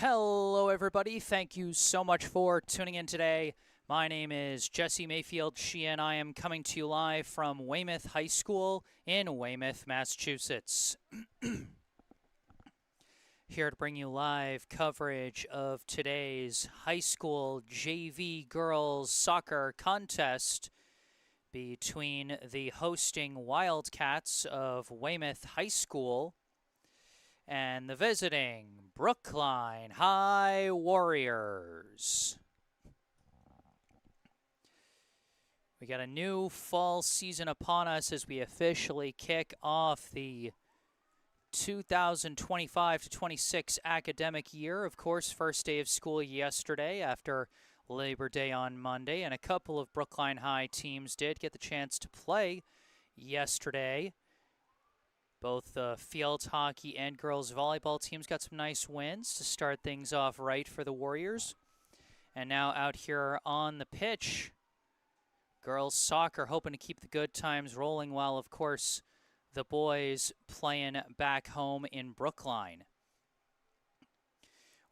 Hello, everybody. Thank you so much for tuning in today. My name is Jesse Mayfield-Sheehan. I am coming to you live from Weymouth High School in Weymouth, Massachusetts. Here to bring you live coverage of today's high school JV girls soccer contest between the hosting Wildcats of Weymouth High School and the visiting Brookline High Warriors. We got a new fall season upon us as we officially kick off the 2025-26 academic year. Of course, first day of school yesterday after Labor Day on Monday, and a couple of Brookline High teams did get the chance to play yesterday. Both the field hockey and girls volleyball teams got some nice wins to start things off right for the Warriors. And now out here on the pitch, girls soccer hoping to keep the good times rolling while, of course, the boys playing back home in Brookline.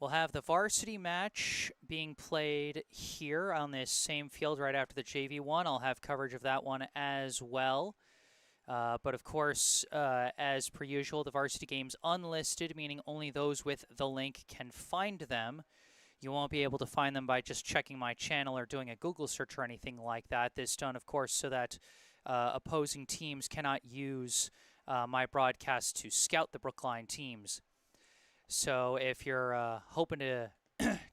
We'll have the varsity match being played here on this same field right after the JV one. I'll have coverage of that one as well. But of course, as per usual, the varsity games unlisted, meaning only those with the link can find them. You won't be able to find them by just checking my channel or doing a Google search or anything like that. This done, of course, so that opposing teams cannot use my broadcast to scout the Brookline teams. So if you're hoping to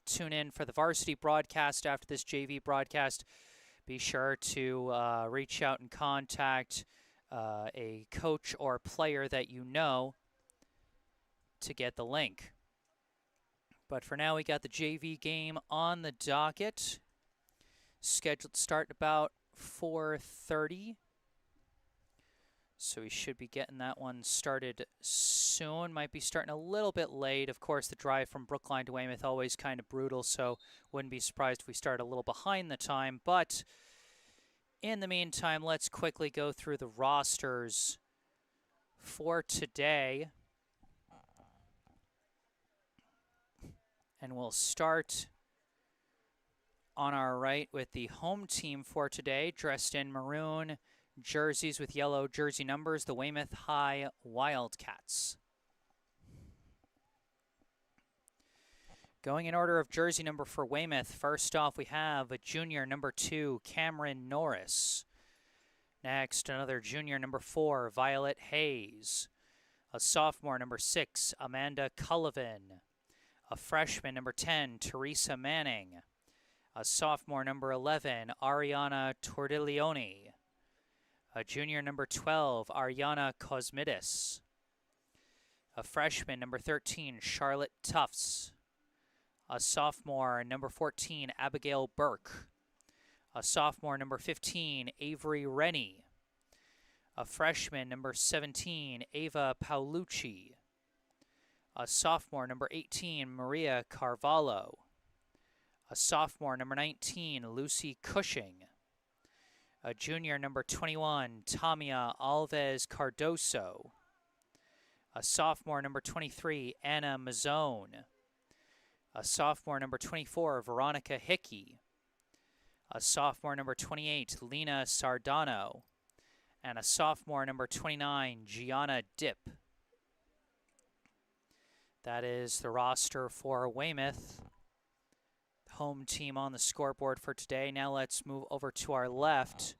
tune in for the varsity broadcast after this JV broadcast, be sure to reach out and contact a coach or player that you know to get the link. But for now, we got the JV game on the docket. Scheduled to start about 4:30. So we should be getting that one started soon. Might be starting a little bit late. Of course, the drive from Brookline to Weymouth always kind of brutal, so wouldn't be surprised if we start a little behind the time. But in the meantime, let's quickly go through the rosters for today. And we'll start on our right with the home team for today, dressed in maroon jerseys with yellow jersey numbers, the Weymouth High Wildcats. Going in order of jersey number for Weymouth, first off we have a junior number 2, Cameron Norris. Next, another junior number 4, Violet Hayes. A sophomore number 6, Amanda Cullivan. A freshman number 10, Teresa Manning. A sophomore number 11, Ariana Tordiglione. A junior number 12, Ariana Cosmitis. A freshman number 13, Charlotte Tufts. A sophomore number 14, Abigail Burke. A sophomore number 15, Avery Rennie. A freshman number 17, Ava Paolucci. A sophomore number 18, Maria Carvalho. A sophomore number 19, Lucy Cushing. A junior number 21, Tamia Alves Cardoso. A sophomore number 23, Anna Mazzone. A sophomore number 24, Veronica Hickey. A sophomore number 28, Lena Sardano. And a sophomore number 29, Gianna Dipp. That is the roster for Weymouth. Home team on the scoreboard for today. Now let's move over to our left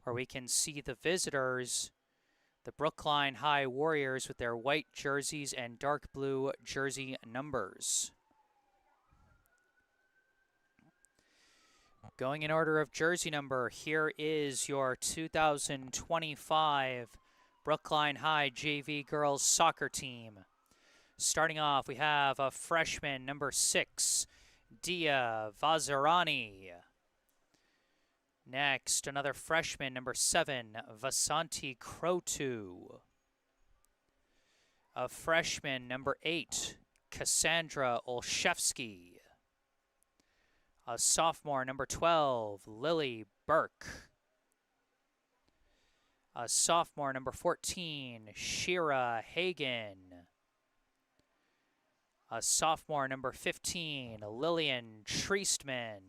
where we can see the visitors, the Brookline High Warriors with their white jerseys and dark blue jersey numbers. Going in order of jersey number, here is your 2025 Brookline High JV girls soccer team. Starting off, we have a freshman number 6, Dia Vazirani. Next, another freshman number 7, Vasanti Krotu. A freshman number 8, Cassandra Olszewski. A sophomore number 12, Lily Burke. A sophomore number 14, Shira Hagen. A sophomore, number 15, Lillian Treestman.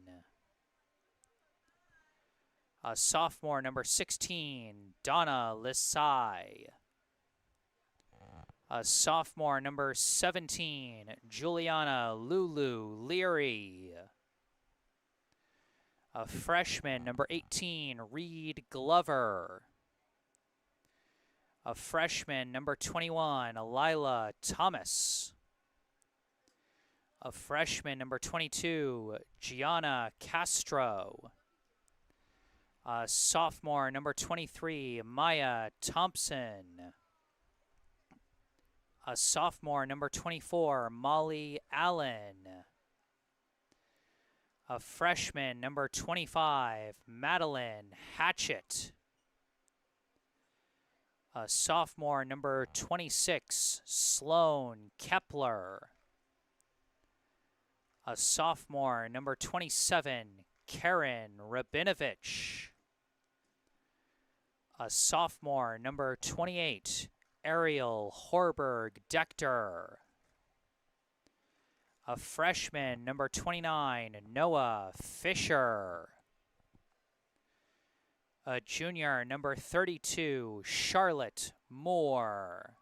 A sophomore, number 16, Donna Lisai. A sophomore, number 17, Juliana Lulu Leary. A freshman, number 18, Reed Glover. A freshman, number 21, Lila Thomas. A freshman, number 22, Gianna Castro. A sophomore, number 23, Maya Thompson. A sophomore, number 24, Molly Allen. A freshman, number 25, Madeline Hatchett. A sophomore, number 26, Sloan Kepler. A sophomore, number 27, Karen Rabinovich. A sophomore, number 28, Ariel Horberg-Dechter. A freshman, number 29, Noah Fisher. A junior, number 32, Charlotte Moore.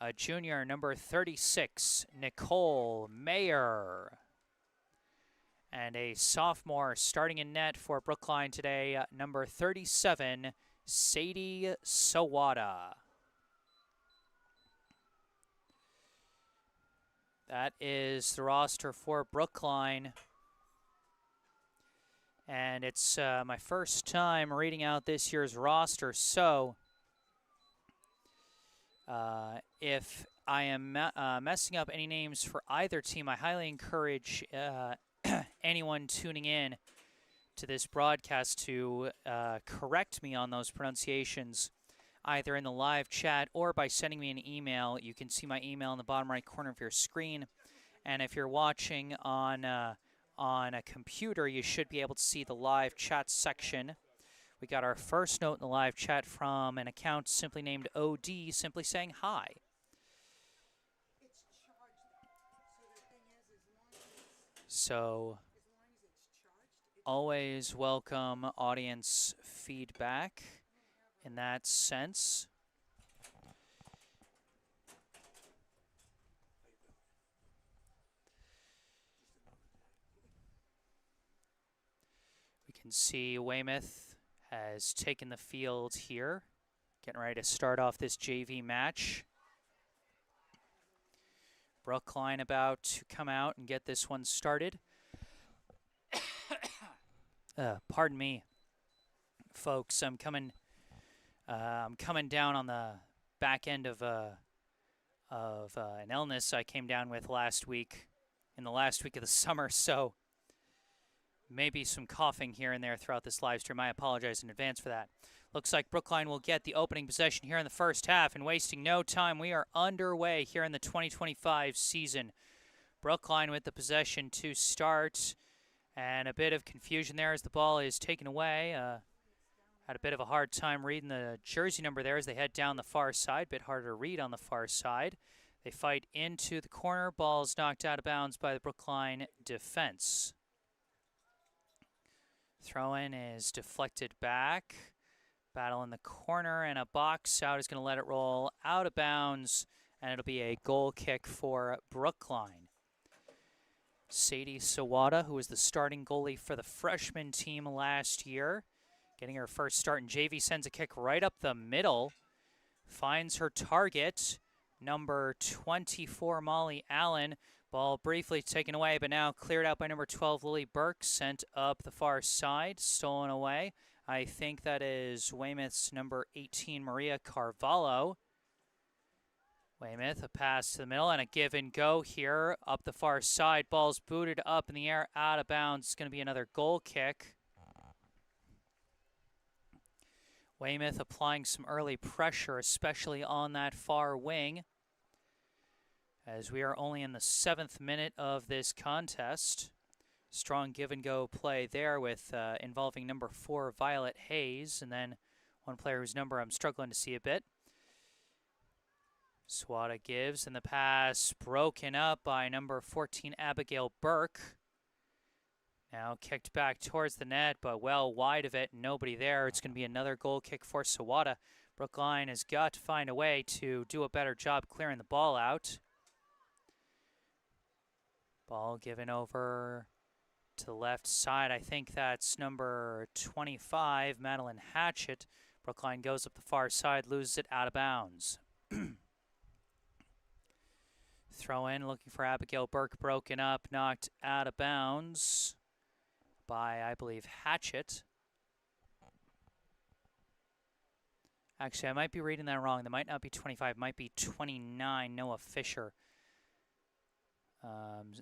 A junior, number 36, Nicole Mayer. And a sophomore starting in net for Brookline today, number 37, Sadie Sawada. That is the roster for Brookline. And it's my first time reading out this year's roster, so if I am messing up any names for either team, I highly encourage anyone tuning in to this broadcast to correct me on those pronunciations, either in the live chat or by sending me an email. You can see my email in the bottom right corner of your screen. And if you're watching on a computer, you should be able to see the live chat section. We got our first note in the live chat from an account simply named OD, simply saying hi. So, always welcome audience feedback in that sense. We can see Weymouth has taken the field here, getting ready to start off this JV match. Brookline about to come out and get this one started. Pardon me, folks. I'm coming down on the back end of an illness I came down with last week, in the last week of the summer. So maybe some coughing here and there throughout this live stream. I apologize in advance for that. Looks like Brookline will get the opening possession here in the first half, and wasting no time, we are underway here in the 2025 season. Brookline with the possession to start, and a bit of confusion there as the ball is taken away. Had a bit of a hard time reading the jersey number there as they head down the far side. Bit harder to read on the far side. They fight into the corner. Ball's knocked out of bounds by the Brookline defense. Throw-in is deflected back. Battle in the corner, and a box out is going to let it roll out of bounds, and it'll be a goal kick for Brookline. Sadie Sawada, who was the starting goalie for the freshman team last year, getting her first start in JV, sends a kick right up the middle, finds her target, number 24, Molly Allen. Ball briefly taken away, but now cleared out by number 12, Lily Burke, sent up the far side, stolen away. I think that is Weymouth's number 18, Maria Carvalho. Weymouth, a pass to the middle and a give and go here up the far side. Ball's booted up in the air, out of bounds. It's going to be another goal kick. Weymouth applying some early pressure, especially on that far wing, as we are only in the 7th minute of this contest. Strong give-and-go play there with involving number 4, Violet Hayes, and then one player whose number I'm struggling to see a bit. Sawada gives, and the pass broken up by number 14, Abigail Burke. Now kicked back towards the net, but well wide of it, nobody there. It's going to be another goal kick for Sawada. Brookline has got to find a way to do a better job clearing the ball out. Ball given over to the left side. I think that's number 25, Madeline Hatchett. Brookline goes up the far side, loses it out of bounds. Throw in, looking for Abigail Burke, broken up, knocked out of bounds by, I believe, Hatchett. Actually, I might be reading that wrong. That might not be 25, it might be 29, Noah Fisher.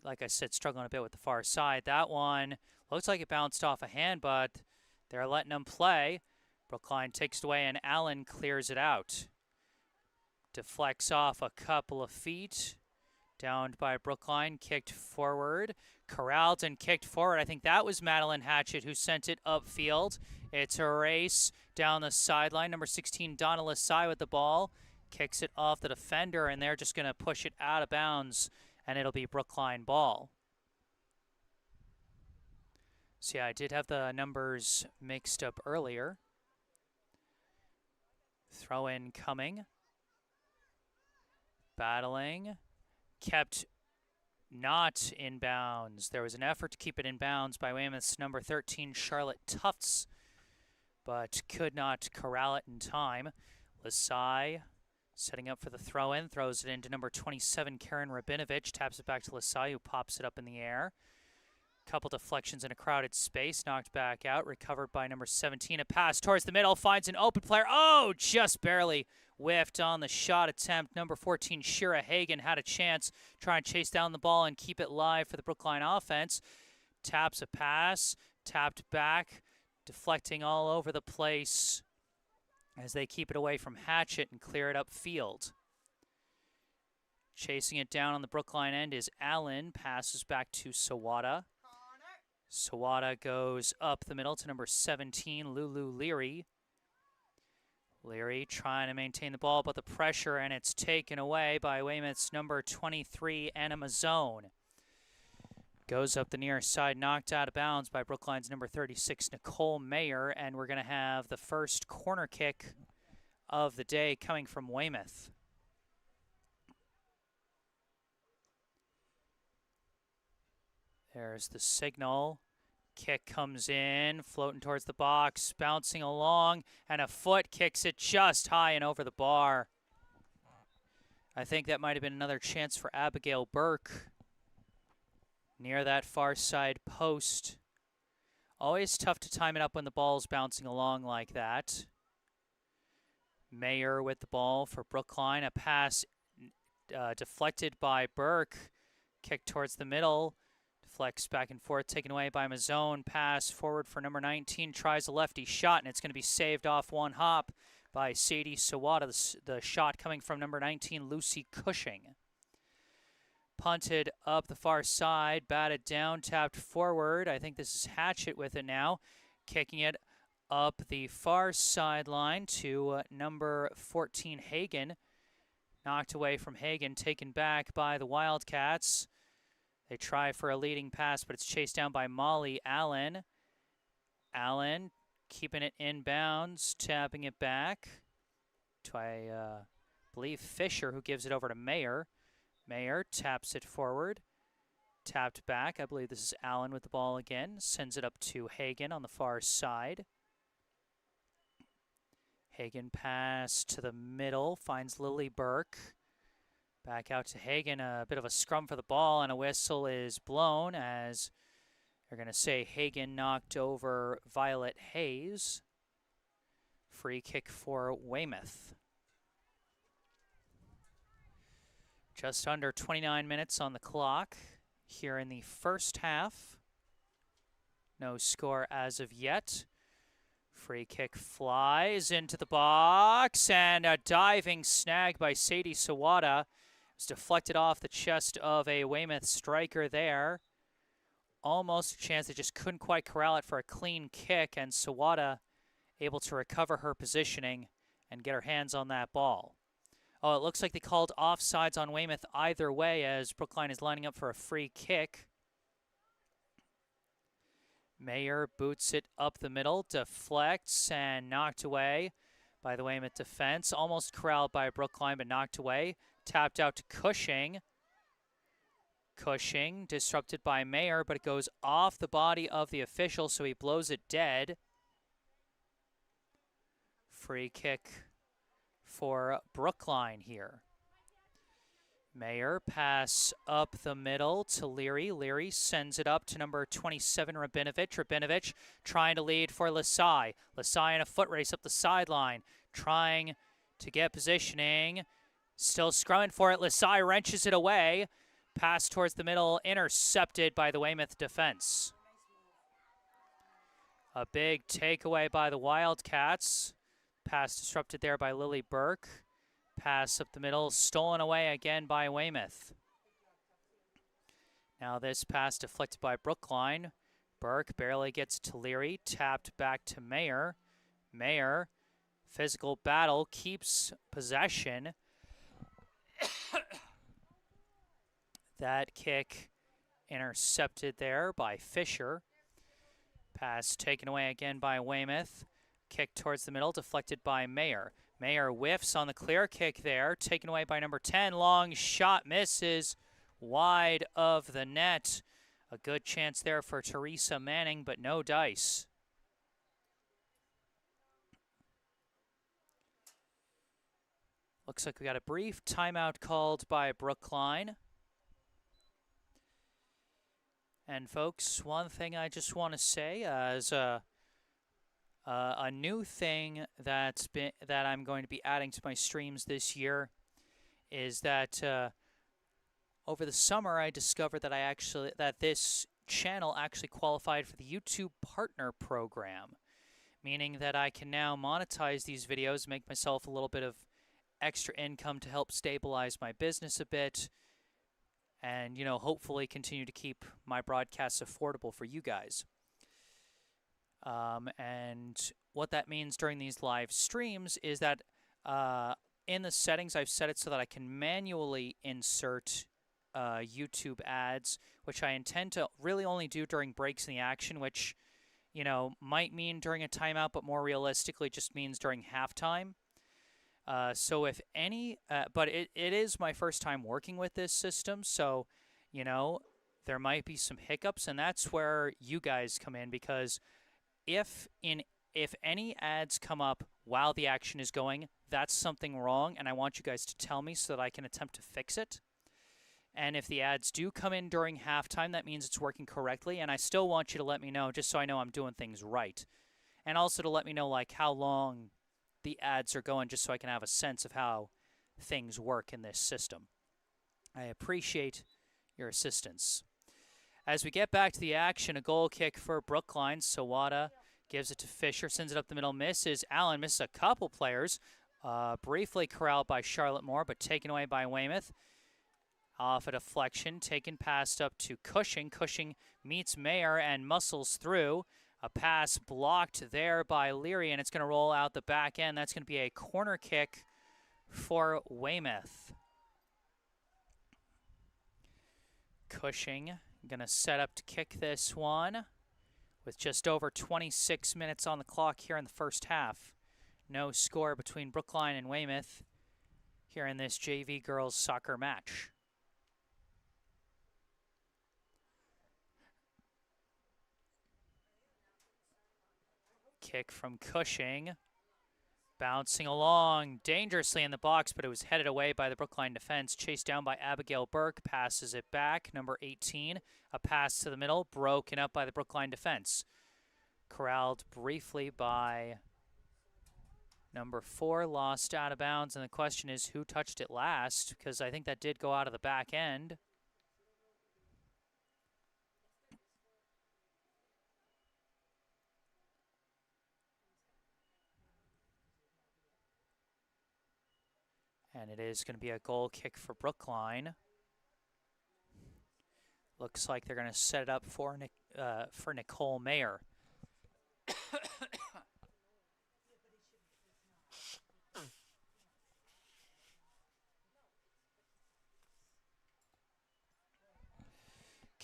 Like I said, struggling a bit with the far side. That one looks like it bounced off a hand, but they're letting them play. Brookline takes it away, and Allen clears it out. Deflects off a couple of feet. Downed by Brookline, kicked forward. Corralled and kicked forward. I think that was Madeline Hatchett who sent it upfield. It's a race down the sideline. Number 16, Donna Lasai with the ball. Kicks it off the defender, and they're just going to push it out of bounds, and it'll be Brookline ball. So yeah, I did have the numbers mixed up earlier. Throw in coming. Battling. Kept not in bounds. There was an effort to keep it in bounds by Weymouth's number 13, Charlotte Tufts, but could not corral it in time. Lasai setting up for the throw-in, throws it into number 27, Karen Rabinovich, taps it back to Lasai, who pops it up in the air. Couple deflections in a crowded space, knocked back out, recovered by number 17. A pass towards the middle, finds an open player. Oh, just barely whiffed on the shot attempt. Number 14, Shira Hagan, had a chance, try and chase down the ball and keep it live for the Brookline offense. Taps a pass, tapped back, deflecting all over the place as they keep it away from Hatchett and clear it upfield. Chasing it down on the Brookline end is Allen, passes back to Sawada. Sawada goes up the middle to number 17, Lulu Leary. Leary trying to maintain the ball, but the pressure, and it's taken away by Weymouth's number 23, Anna Mazzone. Goes up the near side, knocked out of bounds by Brookline's number 36, Nicole Mayer, and we're going to have the first corner kick of the day coming from Weymouth. There's the signal. Kick comes in, floating towards the box, bouncing along, and a foot kicks it just high and over the bar. I think that might have been another chance for Abigail Burke near that far side post. Always tough to time it up when the ball's bouncing along like that. Mayer with the ball for Brookline. A pass deflected by Burke. Kick towards the middle. Deflects back and forth, taken away by Mazzone. Pass forward for number 19. Tries a lefty shot, and it's going to be saved off one hop by Sadie Sawada. The shot coming from number 19, Lucy Cushing. Punted up the far side, batted down, tapped forward. I think this is Hatchett with it now. Kicking it up the far sideline to number 14, Hagan. Knocked away from Hagan, taken back by the Wildcats. They try for a leading pass, but it's chased down by Molly Allen. Allen keeping it inbounds, tapping it back to, I believe, Fisher, who gives it over to Mayer. Mayer taps it forward, tapped back. I believe this is Allen with the ball again. Sends it up to Hagan on the far side. Hagan pass to the middle, finds Lily Burke. Back out to Hagan, a bit of a scrum for the ball, and a whistle is blown as they're going to say Hagan knocked over Violet Hayes. Free kick for Weymouth. Just under 29 minutes on the clock here in the first half. No score as of yet. Free kick flies into the box, and a diving snag by Sadie Sawada. It was deflected off the chest of a Weymouth striker there. Almost a chance, they just couldn't quite corral it for a clean kick, and Sawada able to recover her positioning and get her hands on that ball. Oh, it looks like they called offsides on Weymouth either way as Brookline is lining up for a free kick. Mayer boots it up the middle, deflects, and knocked away by the Weymouth defense. Almost corralled by Brookline, but knocked away. Tapped out to Cushing. Cushing disrupted by Mayer, but it goes off the body of the official, so he blows it dead. Free kick for Brookline here. Mayer pass up the middle to Leary. Leary sends it up to number 27, Rabinovich. Rabinovich trying to lead for Lasai. Lasai in a foot race up the sideline, trying to get positioning. Still scrumming for it. Lasai wrenches it away. Pass towards the middle, intercepted by the Weymouth defense. A big takeaway by the Wildcats. Pass disrupted there by Lily Burke. Pass up the middle, stolen away again by Weymouth. Now this pass deflected by Brookline. Burke barely gets to Leary, tapped back to Mayer. Mayer, physical battle, keeps possession. That kick intercepted there by Fisher. Pass taken away again by Weymouth. Kick towards the middle, deflected by Mayer. Mayer whiffs on the clear kick there, taken away by number 10. Long shot misses wide of the net. A good chance there for Teresa Manning, but no dice. Looks like we got a brief timeout called by Brookline. And folks, one thing I just want to say as a new thing that I'm going to be adding to my streams this year is that over the summer I discovered that this channel actually qualified for the YouTube Partner Program, meaning that I can now monetize these videos, make myself a little bit of extra income to help stabilize my business a bit, and hopefully continue to keep my broadcasts affordable for you guys. And what that means during these live streams is that in the settings, I've set it so that I can manually insert YouTube ads, which I intend to really only do during breaks in the action, which, might mean during a timeout, but more realistically just means during halftime. So if any, but it is my first time working with this system, so, there might be some hiccups, and that's where you guys come in, because if any ads come up while the action is going, that's something wrong, and I want you guys to tell me so that I can attempt to fix it. And if the ads do come in during halftime, that means it's working correctly, and I still want you to let me know just so I know I'm doing things right. And also to let me know how long the ads are going, just so I can have a sense of how things work in this system. I appreciate your assistance. As we get back to the action, a goal kick for Brookline. Sawada gives it to Fisher, sends it up the middle, misses. Allen misses a couple players. Briefly corralled by Charlotte Moore, but taken away by Weymouth. Off a deflection, taken past up to Cushing. Cushing meets Mayer and muscles through. A pass blocked there by Leary, and it's going to roll out the back end. That's going to be a corner kick for Weymouth. Cushing going to set up to kick this one with just over 26 minutes on the clock here in the first half. No score between Brookline and Weymouth here in this JV girls soccer match. Kick from Cushing. Bouncing along dangerously in the box, but it was headed away by the Brookline defense. Chased down by Abigail Burke. Passes it back. Number 18. A pass to the middle. Broken up by the Brookline defense. Corralled briefly by number 4. Lost out of bounds. And the question is who touched it last, because I think that did go out of the back end. And it is going to be a goal kick for Brookline. Looks like they're going to set it up for Nicole Mayer.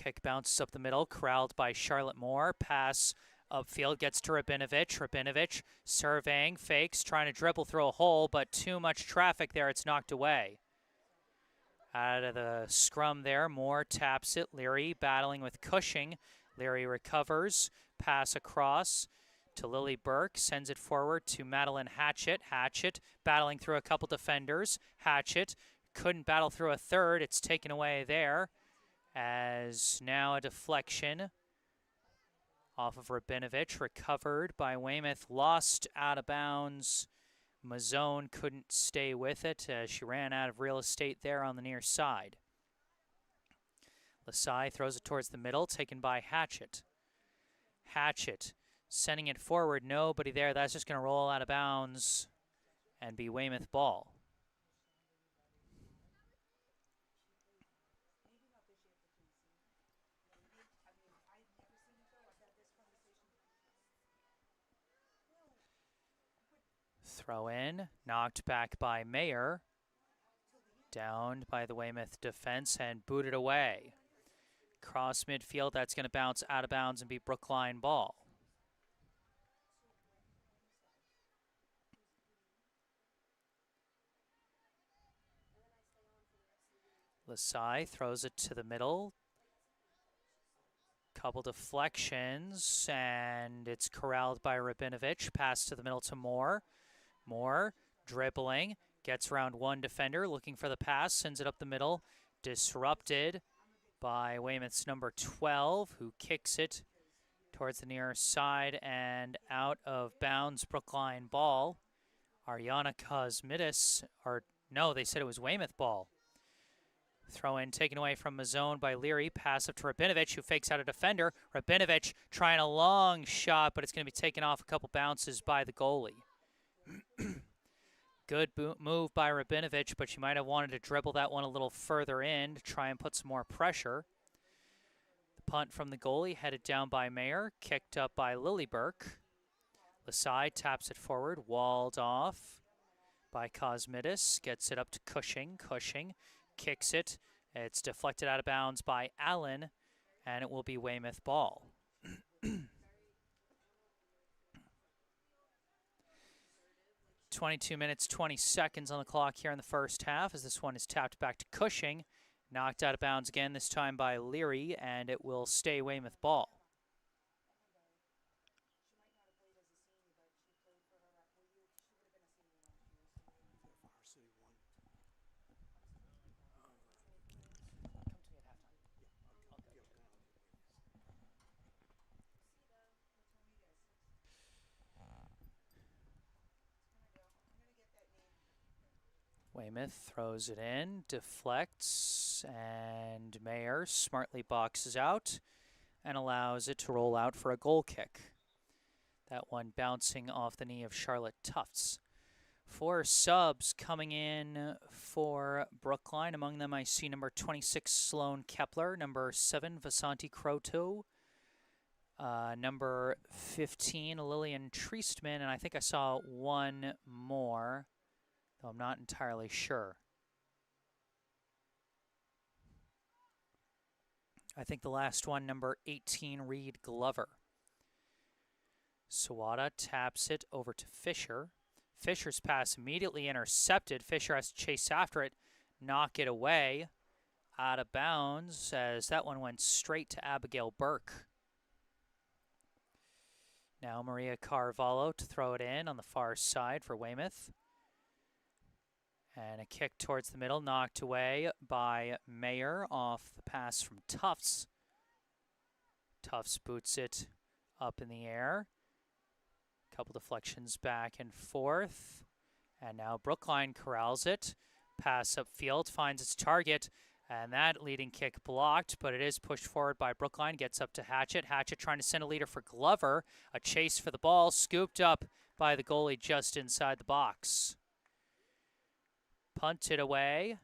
Kick bounces up the middle, corralled by Charlotte Moore. Pass upfield, gets to Rabinovich. Rabinovich surveying, fakes, trying to dribble through a hole, but too much traffic there. It's knocked away. Out of the scrum there, Moore taps it. Leary battling with Cushing. Leary recovers. Pass across to Lily Burke. Sends it forward to Madeline Hatchett. Hatchett battling through a couple defenders. Hatchett couldn't battle through a third. It's taken away there. As now a deflection off of Rabinovich. Recovered by Weymouth. Lost out of bounds. Mazzone couldn't stay with it as she ran out of real estate there on the near side. Lasai throws it towards the middle, taken by Hatchett. Hatchett sending it forward, nobody there. That's just going to roll out of bounds and be Weymouth ball. Throw in, knocked back by Mayer. Downed by the Weymouth defense and booted away. Cross midfield, that's going to bounce out of bounds and be Brookline ball. Lasai throws it to the middle. Couple deflections, and it's corralled by Rabinovich. Pass to the middle to Moore. Moore dribbling, gets around one defender, looking for the pass, sends it up the middle. Disrupted by Weymouth's number 12, who kicks it towards the near side and out of bounds. Brookline ball. Ariana Cosmitis, or no, they said it was Weymouth ball. Throw in taken away from Mazzone by Leary. Pass up to Rabinovich, who fakes out a defender. Rabinovich trying a long shot, but it's going to be taken off a couple bounces by the goalie. Good move by Rabinovich, but she might have wanted to dribble that one a little further in to try and put some more pressure. The punt from the goalie headed down by Mayer, kicked up by Lily Burke. Lasai taps it forward, walled off by Cosmitis. Gets it up to Cushing. Cushing kicks it. It's deflected out of bounds by Allen, and it will be Weymouth ball. 22 minutes, 20 seconds on the clock here in the first half as this one is tapped back to Cushing. Knocked out of bounds again, this time by Leary, and it will stay Weymouth ball. Weymouth throws it in, deflects, and Mayer smartly boxes out and allows it to roll out for a goal kick. That one bouncing off the knee of Charlotte Tufts. 4 subs coming in for Brookline. Among them I see number 26, Sloane Kepler, number 7, Vasanti Croto, number 15, Lillian Treestman, and I think I saw one more, though I'm not entirely sure. I think the last one, number 18, Reed Glover. Sawada taps it over to Fisher. Fisher's pass immediately intercepted. Fisher has to chase after it, knock it away, out of bounds, as that one went straight to Abigail Burke. Now Maria Carvalho to throw it in on the far side for Weymouth. And a kick towards the middle, knocked away by Mayer off the pass from Tufts. Tufts boots it up in the air. Couple deflections back and forth. And now Brookline corrals it. Pass upfield, finds its target. And that leading kick blocked, but it is pushed forward by Brookline. Gets up to Hatchett. Hatchett trying to send a leader for Glover. A chase for the ball, scooped up by the goalie just inside the box. Punted away.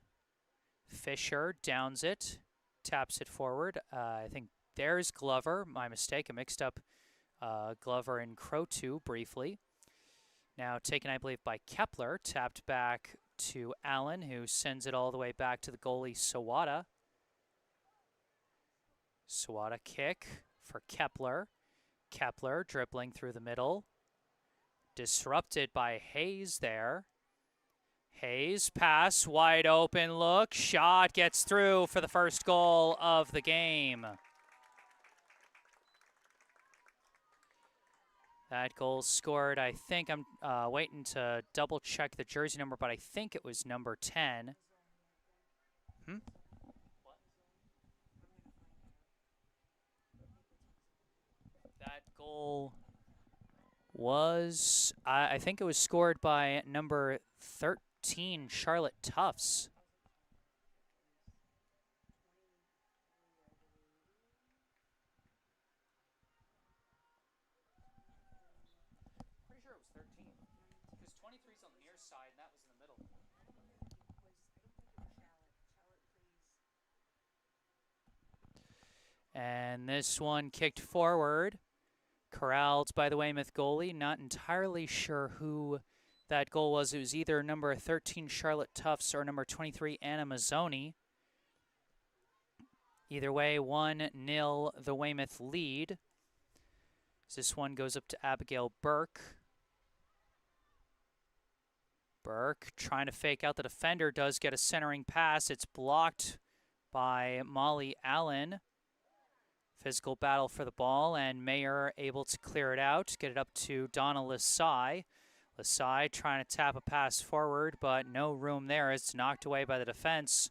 Fisher downs it. Taps it forward. I think there's Glover. My mistake. I mixed up Glover and Croto briefly. Now taken, I believe, by Kepler. Tapped back to Allen, who sends it all the way back to the goalie, Sawada. Sawada kick for Kepler. Kepler dribbling through the middle. Disrupted by Hayes there. Hayes, pass, wide open look, shot gets through for the first goal of the game. That goal scored, I think, I'm waiting to double check the jersey number, but I think it was number 10. That goal was, I think it was scored by number 13, Charlotte Tufts. Pretty sure it was 13, because 23 is on the near side, and that was in the middle. And this one kicked forward, corralled by the Weymouth goalie. Not entirely sure who that goal was. It was either number 13, Charlotte Tufts, or number 23, Anna Mazzoni. Either way, 1-0 the Weymouth lead. This one goes up to Abigail Burke. Burke trying to fake out the defender, does get a centering pass. It's blocked by Molly Allen. Physical battle for the ball, and Mayer able to clear it out, get it up to Donna Lasai. Lasai trying to tap a pass forward, but no room there. It's knocked away by the defense,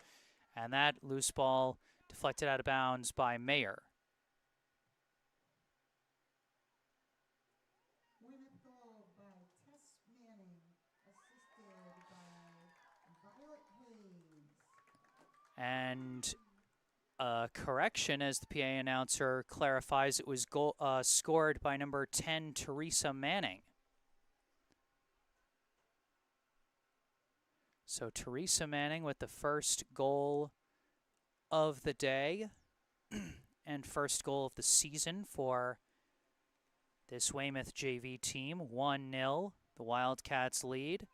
and that loose ball deflected out of bounds by Mayer. Weymouth goal by Tess Manning, assisted by Violet Hayes. And correction, as the PA announcer clarifies, it was scored by number 10, Teresa Manning. So Teresa Manning with the first goal of the day and first goal of the season for this Weymouth JV team. 1-0, the Wildcats lead.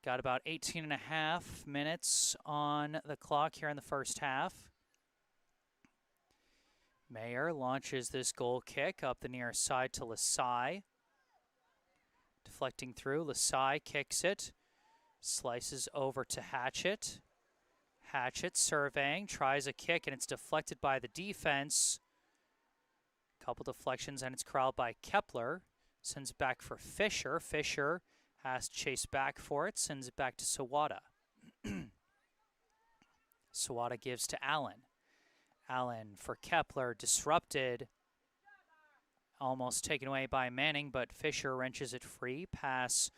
Got about 18 and a half minutes on the clock here in the first half. Mayer launches this goal kick up the near side to Lasai. Deflecting through, Lasai kicks it. Slices over to Hatchett. Hatchett surveying, tries a kick, and it's deflected by the defense. Couple deflections, and it's corralled by Kepler. Sends it back for Fisher. Fisher has to chase back for it, sends it back to Sawada. Sawada gives to Allen. Allen for Kepler, disrupted. Almost taken away by Manning, but Fisher wrenches it free. Pass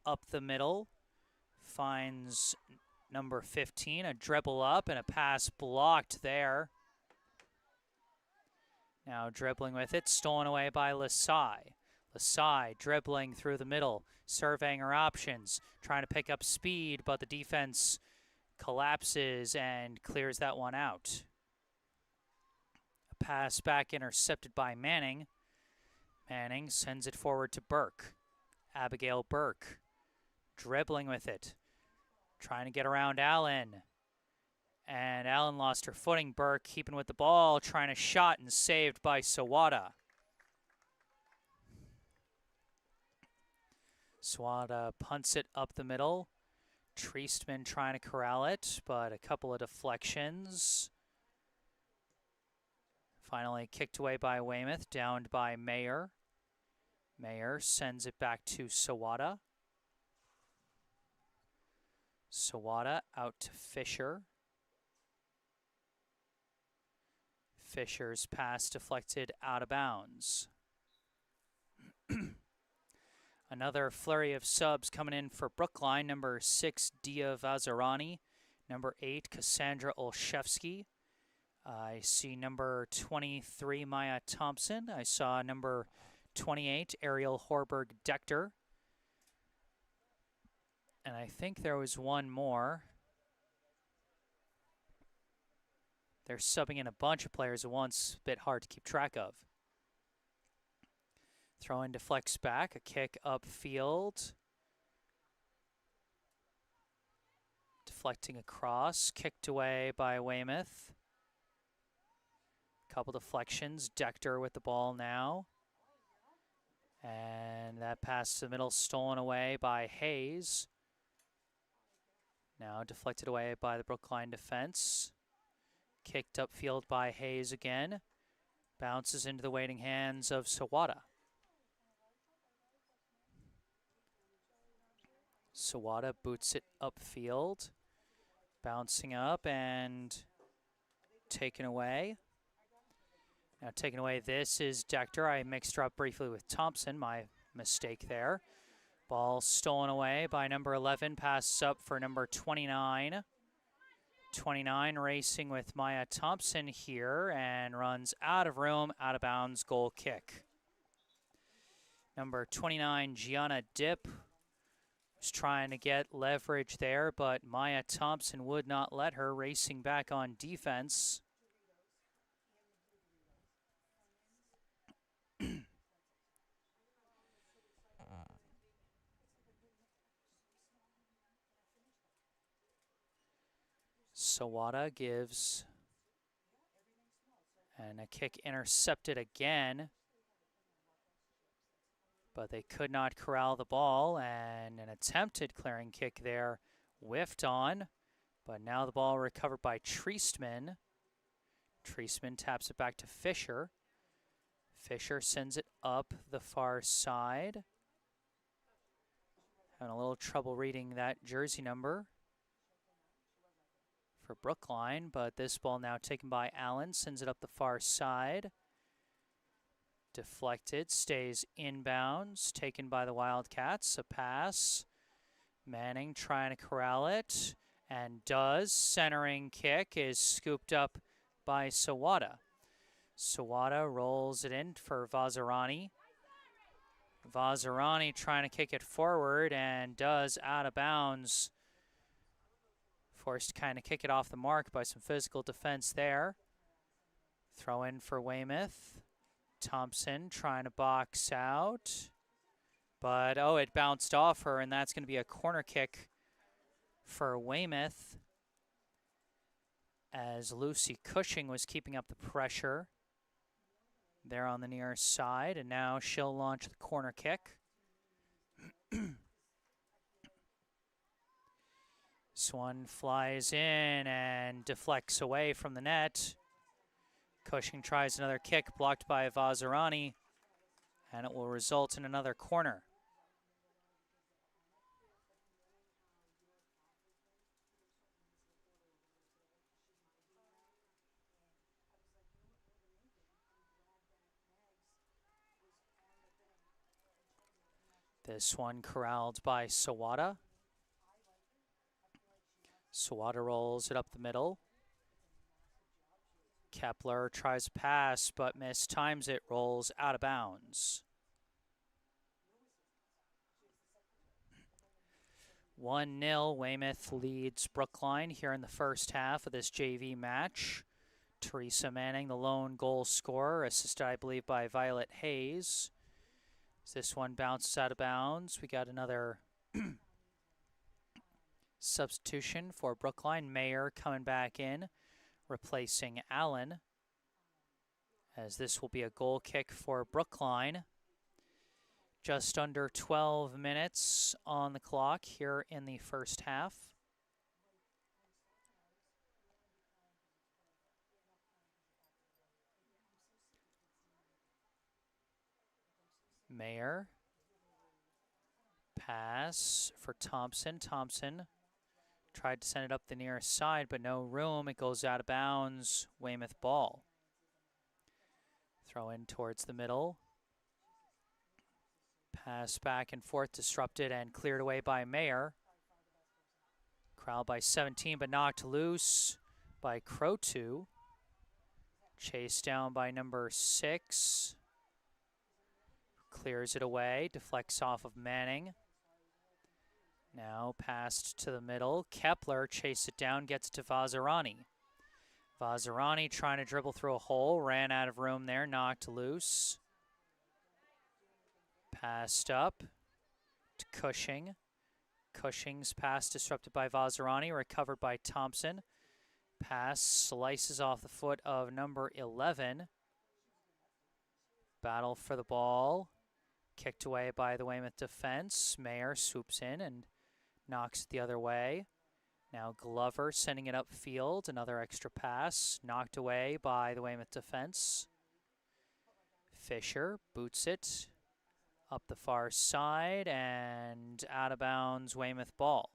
up the middle. Finds number 15, a dribble up and a pass blocked there. Now dribbling with it, stolen away by Lasai. Lasai dribbling through the middle, surveying her options, trying to pick up speed, but the defense collapses and clears that one out. A pass back intercepted by Manning. Manning sends it forward to Burke. Abigail Burke dribbling with it, trying to get around Allen. And Allen lost her footing. Burke keeping with the ball, trying to shot and saved by Sawada. Sawada punts it up the middle. Treestman trying to corral it, but a couple of deflections. Finally kicked away by Weymouth, downed by Mayer. Mayer sends it back to Sawada. Sawada out to Fisher. Fisher's pass deflected out of bounds. Another flurry of subs coming in for Brookline. Number 6, Dia Vazirani. Number 8, Cassandra Olszewski. I see number 23, Maya Thompson. I saw number 28, Ariel Horberg-Dechter. And I think there was one more. They're subbing in a bunch of players at once, a bit hard to keep track of. Throw in deflects back, a kick upfield. Deflecting across, kicked away by Weymouth. Couple deflections. Dector with the ball now. And that pass to the middle stolen away by Hayes. Now deflected away by the Brookline defense. Kicked upfield by Hayes again. Bounces into the waiting hands of Sawada. Sawada boots it upfield. Bouncing up and taken away. Now taken away, this is Dector. I mixed her up briefly with Thompson, my mistake there. Ball stolen away by number 11, passes up for number 29. 29 racing with Maya Thompson here and runs out of room, out of bounds, goal kick. Number 29, Gianna Dip, was trying to get leverage there, but Maya Thompson would not let her, racing back on defense. Sawada gives, and a kick intercepted again, but they could not corral the ball, and an attempted clearing kick there whiffed on, but now the ball recovered by Treestman. Treestman taps it back to Fisher. Fisher sends it up the far side. Having a little trouble reading that jersey number for Brookline, but this ball now taken by Allen, sends it up the far side. Deflected, stays inbounds, taken by the Wildcats. A pass. Manning trying to corral it, and does. Centering kick is scooped up by Sawada. Sawada rolls it in for Vazirani. Vazirani trying to kick it forward and does out of bounds. Forced to kind of kick it off the mark by some physical defense there. Throw in for Weymouth. Thompson trying to box out. But, oh, it bounced off her, and that's going to be a corner kick for Weymouth, as Lucy Cushing was keeping up the pressure there on the near side, and now she'll launch the corner kick. This one flies in and deflects away from the net. Cushing tries another kick, blocked by Vazirani, and it will result in another corner. This one corralled by Sawada. Sawada rolls it up the middle. Kepler tries to pass, but mistimes it, rolls out of bounds. 1-0, Weymouth leads Brookline here in the first half of this JV match. Teresa Manning, the lone goal scorer, assisted, I believe, by Violet Hayes. As this one bounces out of bounds, we got another substitution for Brookline. Mayer coming back in, replacing Allen, as this will be a goal kick for Brookline. Just under 12 minutes on the clock here in the first half. Mayer. Pass for Thompson. Thompson tried to send it up the near side, but no room. It goes out of bounds. Weymouth ball. Throw in towards the middle. Pass back and forth, disrupted and cleared away by Mayer. Corralled by 17, but knocked loose by Crotu. Chased down by number 6. Clears it away, deflects off of Manning. Now passed to the middle. Kepler chased it down, gets to Vazirani. Vazirani trying to dribble through a hole, ran out of room there, knocked loose. Passed up to Cushing. Cushing's pass disrupted by Vazirani, recovered by Thompson. Pass slices off the foot of number 11. Battle for the ball. Kicked away by the Weymouth defense. Mayer swoops in and knocks it the other way. Now Glover sending it upfield. Another extra pass. Knocked away by the Weymouth defense. Fisher boots it up the far side and out of bounds, Weymouth ball.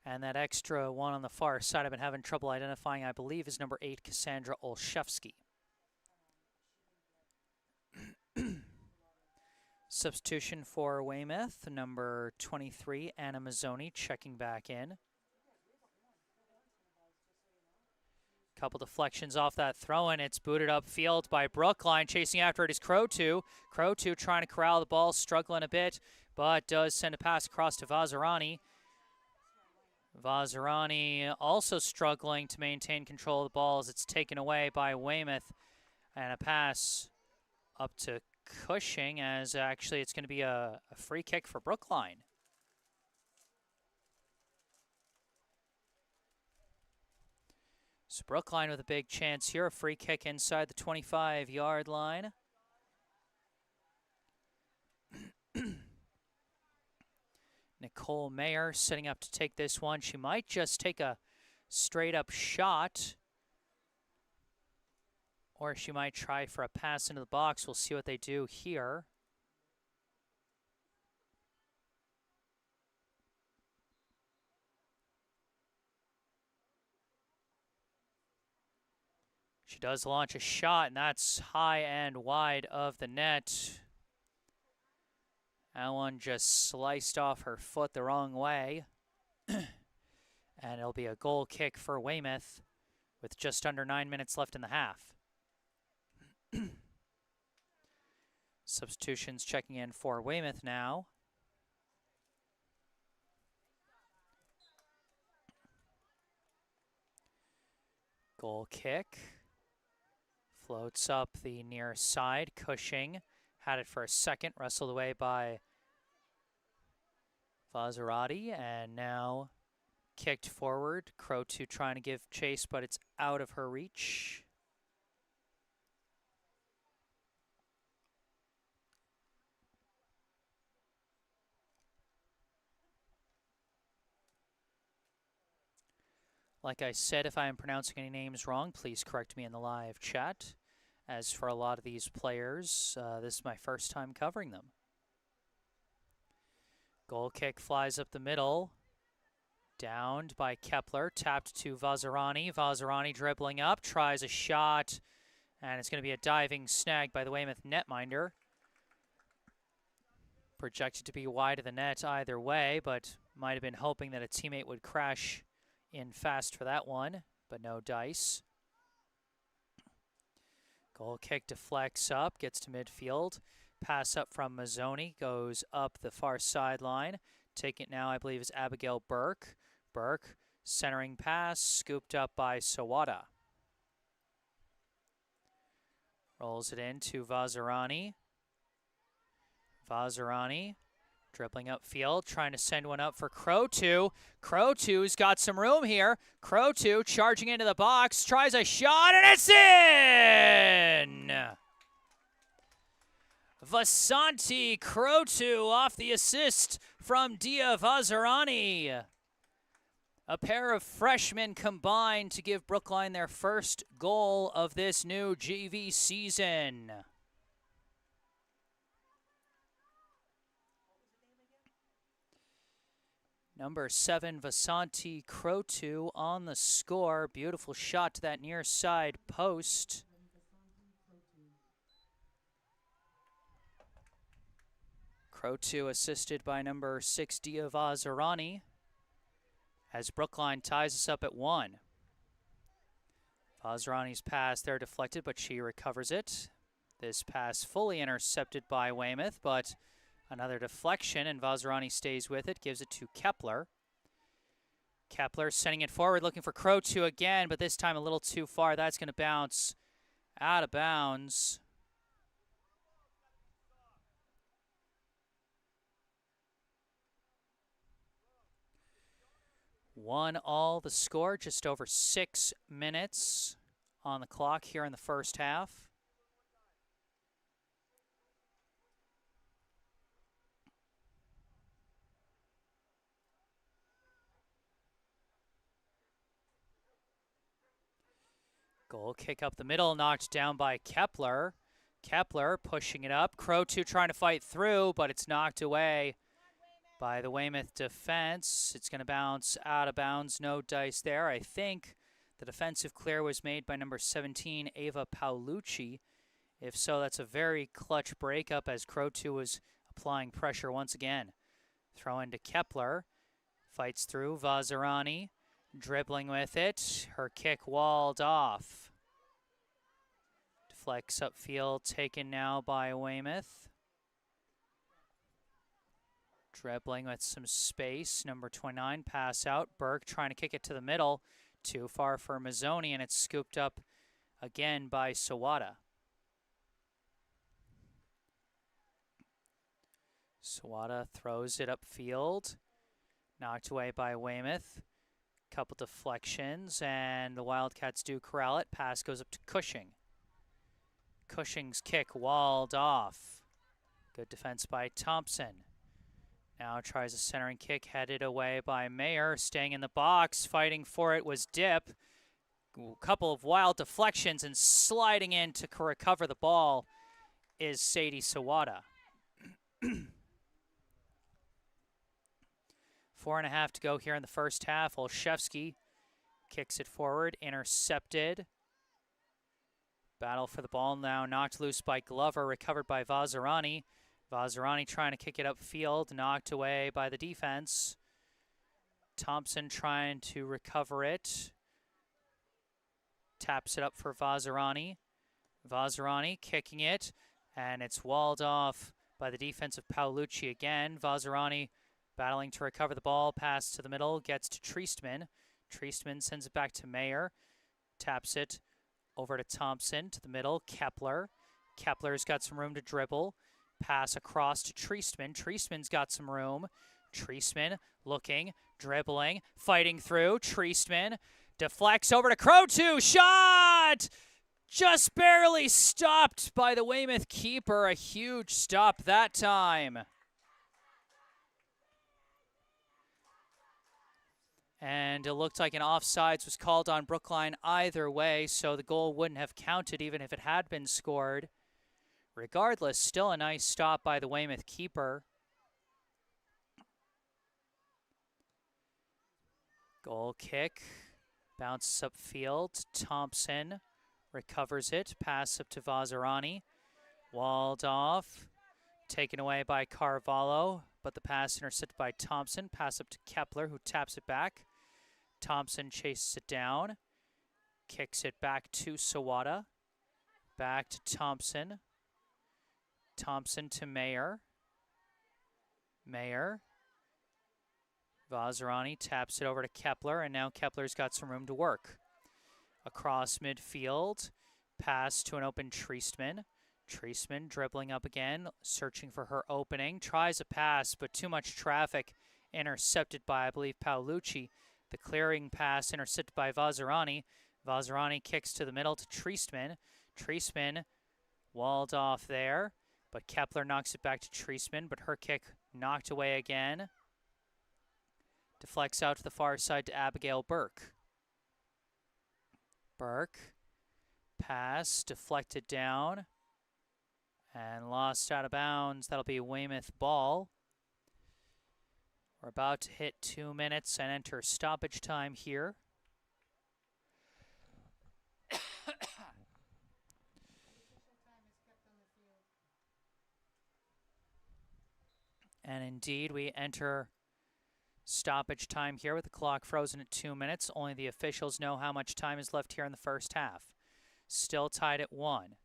And that extra one on the far side I've been having trouble identifying, I believe, is number 8, Cassandra Olszewski. Substitution for Weymouth, number 23, Anna Mazzoni, checking back in. Couple deflections off that throw, and it's booted upfield by Brookline. Chasing after it is Crow-2. Crow-2 trying to corral the ball, struggling a bit, but does send a pass across to Vazirani. Vazirani also struggling to maintain control of the ball as it's taken away by Weymouth. And a pass up to Cushing, as actually it's going to be a free kick for Brookline. So Brookline with a big chance here, a free kick inside the 25-yard line. Nicole Mayer setting up to take this one. She might just take a straight-up shot, or she might try for a pass into the box. We'll see what they do here. She does launch a shot, and that's high and wide of the net. That one just sliced off her foot the wrong way. And it'll be a goal kick for Weymouth with just under 9 minutes left in the half. Substitutions checking in for Weymouth now. Goal kick. Floats up the near side. Cushing had it for a second, wrestled away by Vazirati, and now kicked forward. Crow-2 trying to give chase, but it's out of her reach. Like I said, if I am pronouncing any names wrong, please correct me in the live chat. As for a lot of these players, this is my first time covering them. Goal kick flies up the middle. Downed by Kepler, tapped to Vazirani. Vazirani dribbling up, tries a shot, and it's going to be a diving snag by the Weymouth netminder. Projected to be wide of the net either way, but might have been hoping that a teammate would crash in fast for that one, but no dice. Goal kick deflects up, gets to midfield. Pass up from Mazzoni, goes up the far sideline. Take it now, I believe, is Abigail Burke. Burke, centering pass, scooped up by Sawada. Rolls it in to Vazirani. Vazirani dribbling upfield, trying to send one up for Crow-2. Crow-2's got some room here. Crow-2 charging into the box, tries a shot, and it's in! Vasanti Crow-2 off the assist from Dia Vazirani. A pair of freshmen combined to give Brookline their first goal of this new JV season. Number 7, Vasanti Crow-2 on the score. Beautiful shot to that near side post. Crow-2 assisted by number 6, Dia Vazirani, as Brookline ties us up at 1. Vazirani's pass there deflected, but she recovers it. This pass fully intercepted by Weymouth, but another deflection, and Vazirani stays with it, gives it to Kepler. Kepler sending it forward, looking for Crow-2 again, but this time a little too far. That's going to bounce out of bounds. 1-1 the score, just over 6 minutes on the clock here in the first half. Goal kick up the middle, knocked down by Kepler. Kepler pushing it up. Crow-2 trying to fight through, but it's knocked away by the Weymouth defense. It's going to bounce out of bounds. No dice there. I think the defensive clear was made by number 17, Ava Paolucci. If so, that's a very clutch breakup as Crow-2 was applying pressure once again. Throw into Kepler. Fights through. Vazirani dribbling with it. Her kick walled off. Deflects upfield, taken now by Weymouth. Dribbling with some space. Number 29, pass out. Burke trying to kick it to the middle. Too far for Mazzoni, and it's scooped up again by Sawada. Sawada throws it upfield. Knocked away by Weymouth. Couple deflections, and the Wildcats do corral it. Pass goes up to Cushing. Cushing's kick walled off. Good defense by Thompson. Now tries a centering kick, headed away by Mayer. Staying in the box, fighting for it was Dip. A couple of wild deflections, and sliding in to recover the ball is Sadie Sawada. 4.5 to go here in the first half. Olszewski kicks it forward, intercepted. Battle for the ball now, knocked loose by Glover, recovered by Vazirani. Vazirani trying to kick it upfield, knocked away by the defense. Thompson trying to recover it. Taps it up for Vazirani. Vazirani kicking it, and it's walled off by the defense of Paolucci again. Vazirani battling to recover the ball, pass to the middle, gets to Treestman. Treestman sends it back to Mayer, taps it over to Thompson, to the middle, Kepler. Kepler's got some room to dribble. Pass across to Treestman. Treestman's got some room. Treestman looking, dribbling, fighting through. Treestman deflects over to Crow-2. Shot! Just barely stopped by the Weymouth keeper. A huge stop that time. And it looked like an offsides was called on Brookline either way, so the goal wouldn't have counted even if it had been scored. Regardless, still a nice stop by the Weymouth keeper. Goal kick, bounces upfield. Thompson recovers it, pass up to Vazirani. Walled off, taken away by Carvalho, but the pass intercepted by Thompson. Pass up to Kepler, who taps it back. Thompson chases it down, kicks it back to Sawada. Back to Thompson. Thompson to Mayer. Mayer. Vazirani taps it over to Kepler, and now Kepler's got some room to work. Across midfield, pass to an open Treestman. Treestman dribbling up again, searching for her opening. Tries a pass, but too much traffic. Intercepted by, I believe, Paolucci. The clearing pass intercepted by Vazirani. Vazirani kicks to the middle to Treestman. Treestman walled off there, but Kepler knocks it back to Treestman, but her kick knocked away again. Deflects out to the far side to Abigail Burke. Burke, pass, deflected down, and lost out of bounds. That'll be Weymouth ball. We're about to hit 2 minutes and enter stoppage time here. And indeed, we enter stoppage time here with the clock frozen at 2 minutes. Only the officials know how much time is left here in the first half. Still tied at 1.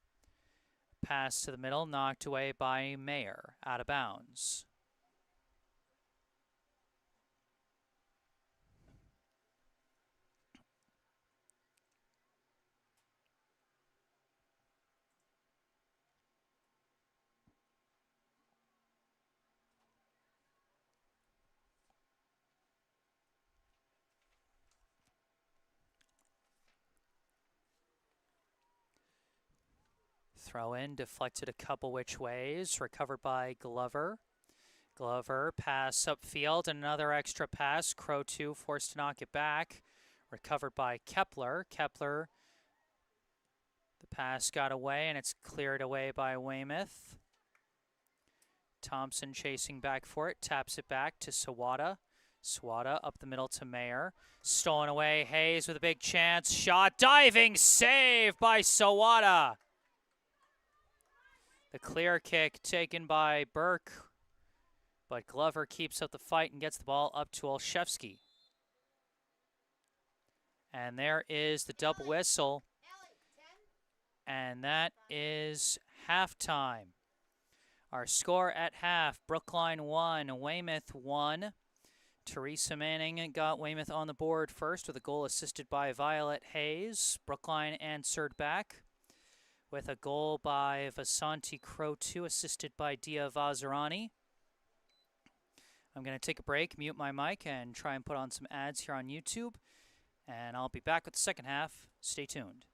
Pass to the middle, knocked away by Mayer, out of bounds. Throw in, deflected a couple which ways, recovered by Glover. Glover, pass upfield, another extra pass. Crow 2 forced to knock it back. Recovered by Kepler. Kepler, the pass got away, and it's cleared away by Weymouth. Thompson chasing back for it, taps it back to Sawada. Sawada up the middle to Mayer. Stolen away, Hayes with a big chance. Shot, diving, save by Sawada. The clear kick taken by Burke, but Glover keeps up the fight and gets the ball up to Olszewski. And there is the double whistle, and that is halftime. Our score at half, Brookline 1, Weymouth 1. Teresa Manning got Weymouth on the board first with a goal assisted by Violet Hayes. Brookline answered back with a goal by Vasanti Crow 2, assisted by Dia Vazirani. I'm going to take a break, mute my mic, and try and put on some ads here on YouTube. And I'll be back with the second half. Stay tuned.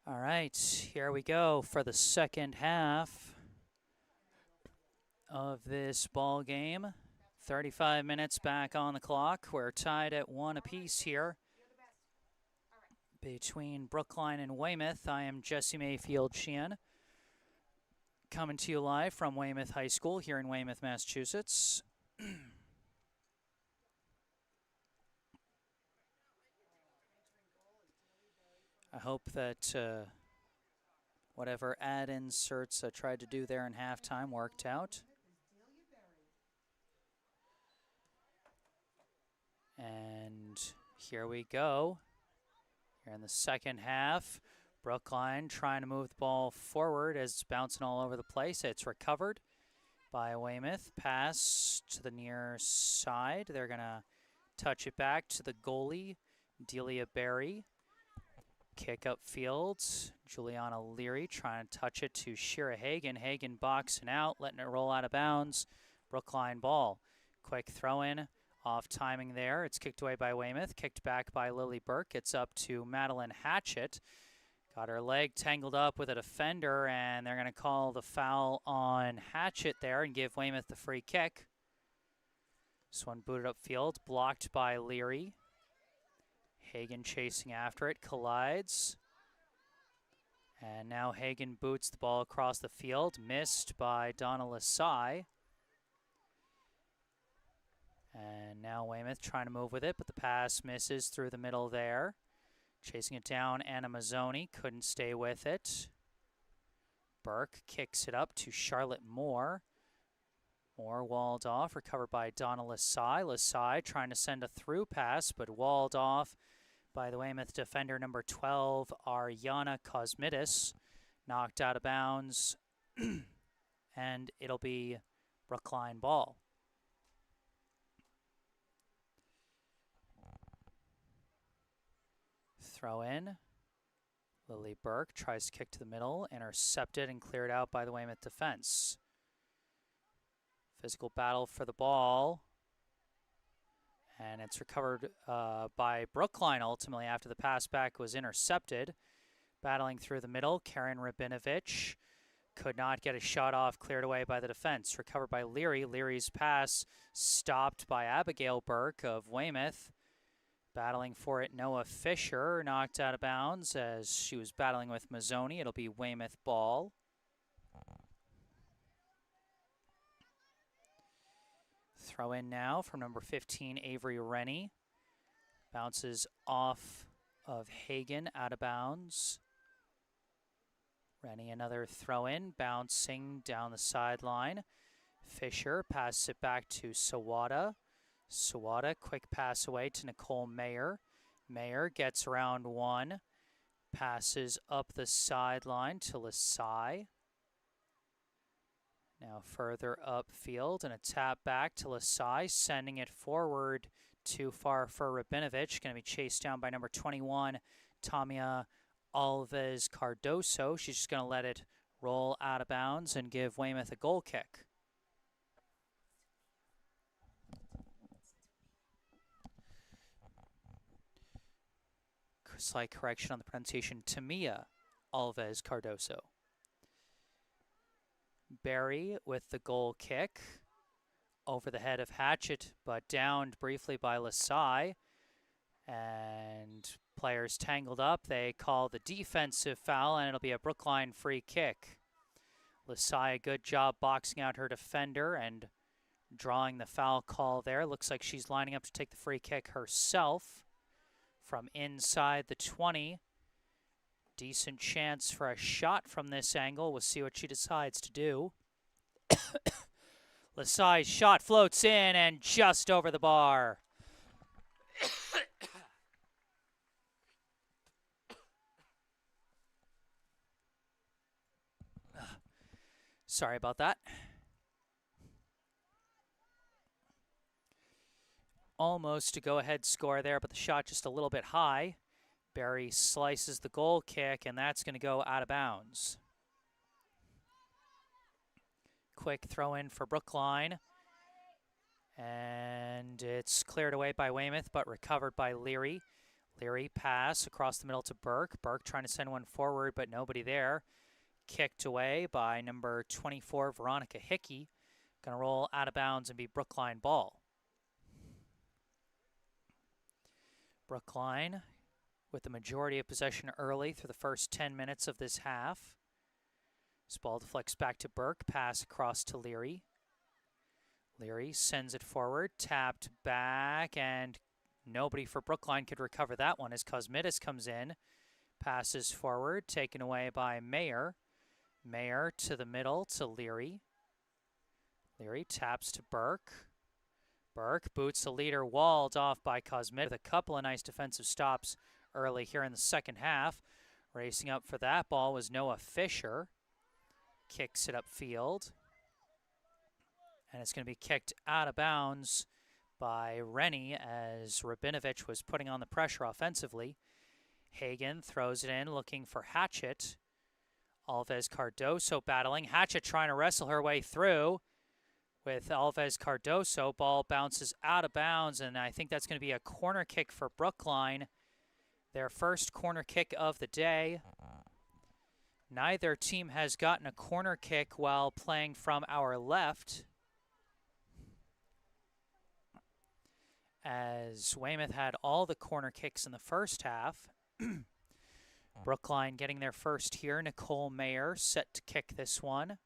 All right, here we go for the second half of this ball game. 35 minutes back on the clock. We're tied at 1 apiece here between Brookline and Weymouth. I am Jesse Mayfield-Sheehan, coming to you live from Weymouth High School here in Weymouth, Massachusetts. I hope that whatever ad inserts I tried to do there in halftime worked out. And here we go. Here in the second half, Brookline trying to move the ball forward as it's bouncing all over the place. It's recovered by Weymouth. Pass to the near side. They're going to touch it back to the goalie, Delia Berry. Kick upfield. Juliana Leary trying to touch it to Shira Hagen. Hagen boxing out, letting it roll out of bounds. Brookline ball. Quick throw in. Off timing there. It's kicked away by Weymouth. Kicked back by Lily Burke. It's up to Madeline Hatchett. Got her leg tangled up with a defender, and they're going to call the foul on Hatchett there and give Weymouth the free kick. This one booted upfield, blocked by Leary. Hagen chasing after it, collides. And now Hagen boots the ball across the field, missed by Donna Lasai. And now Weymouth trying to move with it, but the pass misses through the middle there. Chasing it down, Anna Mazzoni couldn't stay with it. Burke kicks it up to Charlotte Moore. Moore walled off, recovered by Donna Lasai. Lasai trying to send a through pass, but walled off by the Weymouth defender number 12, Ariana Cosmitis. Knocked out of bounds, and it'll be Brookline ball. Throw in. Lily Burke tries to kick to the middle, intercepted and cleared out by the Weymouth defense. Physical battle for the ball. And it's recovered by Brookline ultimately after the pass back was intercepted. Battling through the middle, Karen Rabinovich could not get a shot off, cleared away by the defense. Recovered by Leary. Leary's pass stopped by Abigail Burke of Weymouth. Battling for it, Noah Fisher knocked out of bounds as she was battling with Mazzoni. It'll be Weymouth ball. Throw in now from number 15, Avery Rennie. Bounces off of Hagen, out of bounds. Rennie another throw in, bouncing down the sideline. Fisher passes it back to Sawada. Sawada, quick pass away to Nicole Mayer. Mayer gets around one, passes up the sideline to Lasai. Now further upfield and a tap back to Lasai, sending it forward too far for Rabinovich. Going to be chased down by number 21, Tamia Alves Cardoso. She's just going to let it roll out of bounds and give Weymouth a goal kick. Slight correction on the pronunciation, Tamia Alves Cardoso. Berry with the goal kick. Over the head of Hatchett, but downed briefly by Lasai. And players tangled up. They call the defensive foul, and it'll be a Brookline free kick. Lasai, a good job boxing out her defender and drawing the foul call there. Looks like she's lining up to take the free kick herself. From inside the 20. Decent chance for a shot from this angle. We'll see what she decides to do. Lasai's shot floats in and just over the bar. Sorry about that. Almost a go-ahead score there, but the shot just a little bit high. Berry slices the goal kick, and that's going to go out of bounds. Quick throw in for Brookline. And it's cleared away by Weymouth, but recovered by Leary. Leary pass across the middle to Burke. Burke trying to send one forward, but nobody there. Kicked away by number 24, Veronica Hickey. Going to roll out of bounds and be Brookline ball. Brookline with the majority of possession early through the first 10 minutes of this half. This ball deflects back to Burke. Pass across to Leary. Leary sends it forward. Tapped back, and nobody for Brookline could recover that one as Cosmitis comes in. Passes forward, taken away by Mayer. Mayer to the middle to Leary. Leary taps to Burke. Burke boots the leader, walled off by Cosmitis with a couple of nice defensive stops early here in the second half. Racing up for that ball was Noah Fisher. Kicks it upfield. And it's going to be kicked out of bounds by Rennie as Rabinovich was putting on the pressure offensively. Hagen throws it in, looking for Hatchet. Alves Cardoso battling. Hatchet trying to wrestle her way through with Alves Cardoso. Ball bounces out of bounds, and I think that's going to be a corner kick for Brookline. Their first corner kick of the day. Neither team has gotten a corner kick while playing from our left, as Weymouth had all the corner kicks in the first half. Brookline getting their first here. Nicole Mayer set to kick this one.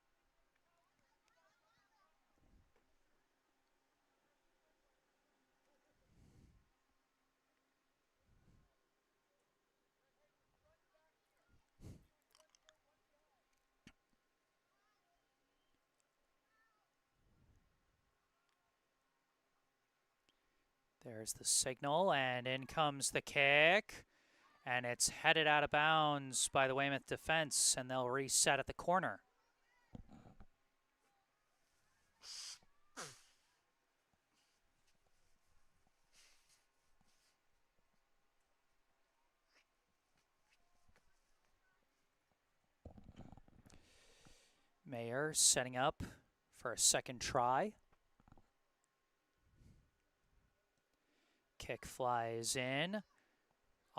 There's the signal, and in comes the kick. And it's headed out of bounds by the Weymouth defense, and they'll reset at the corner. Mayer setting up for a second try. Kick flies in.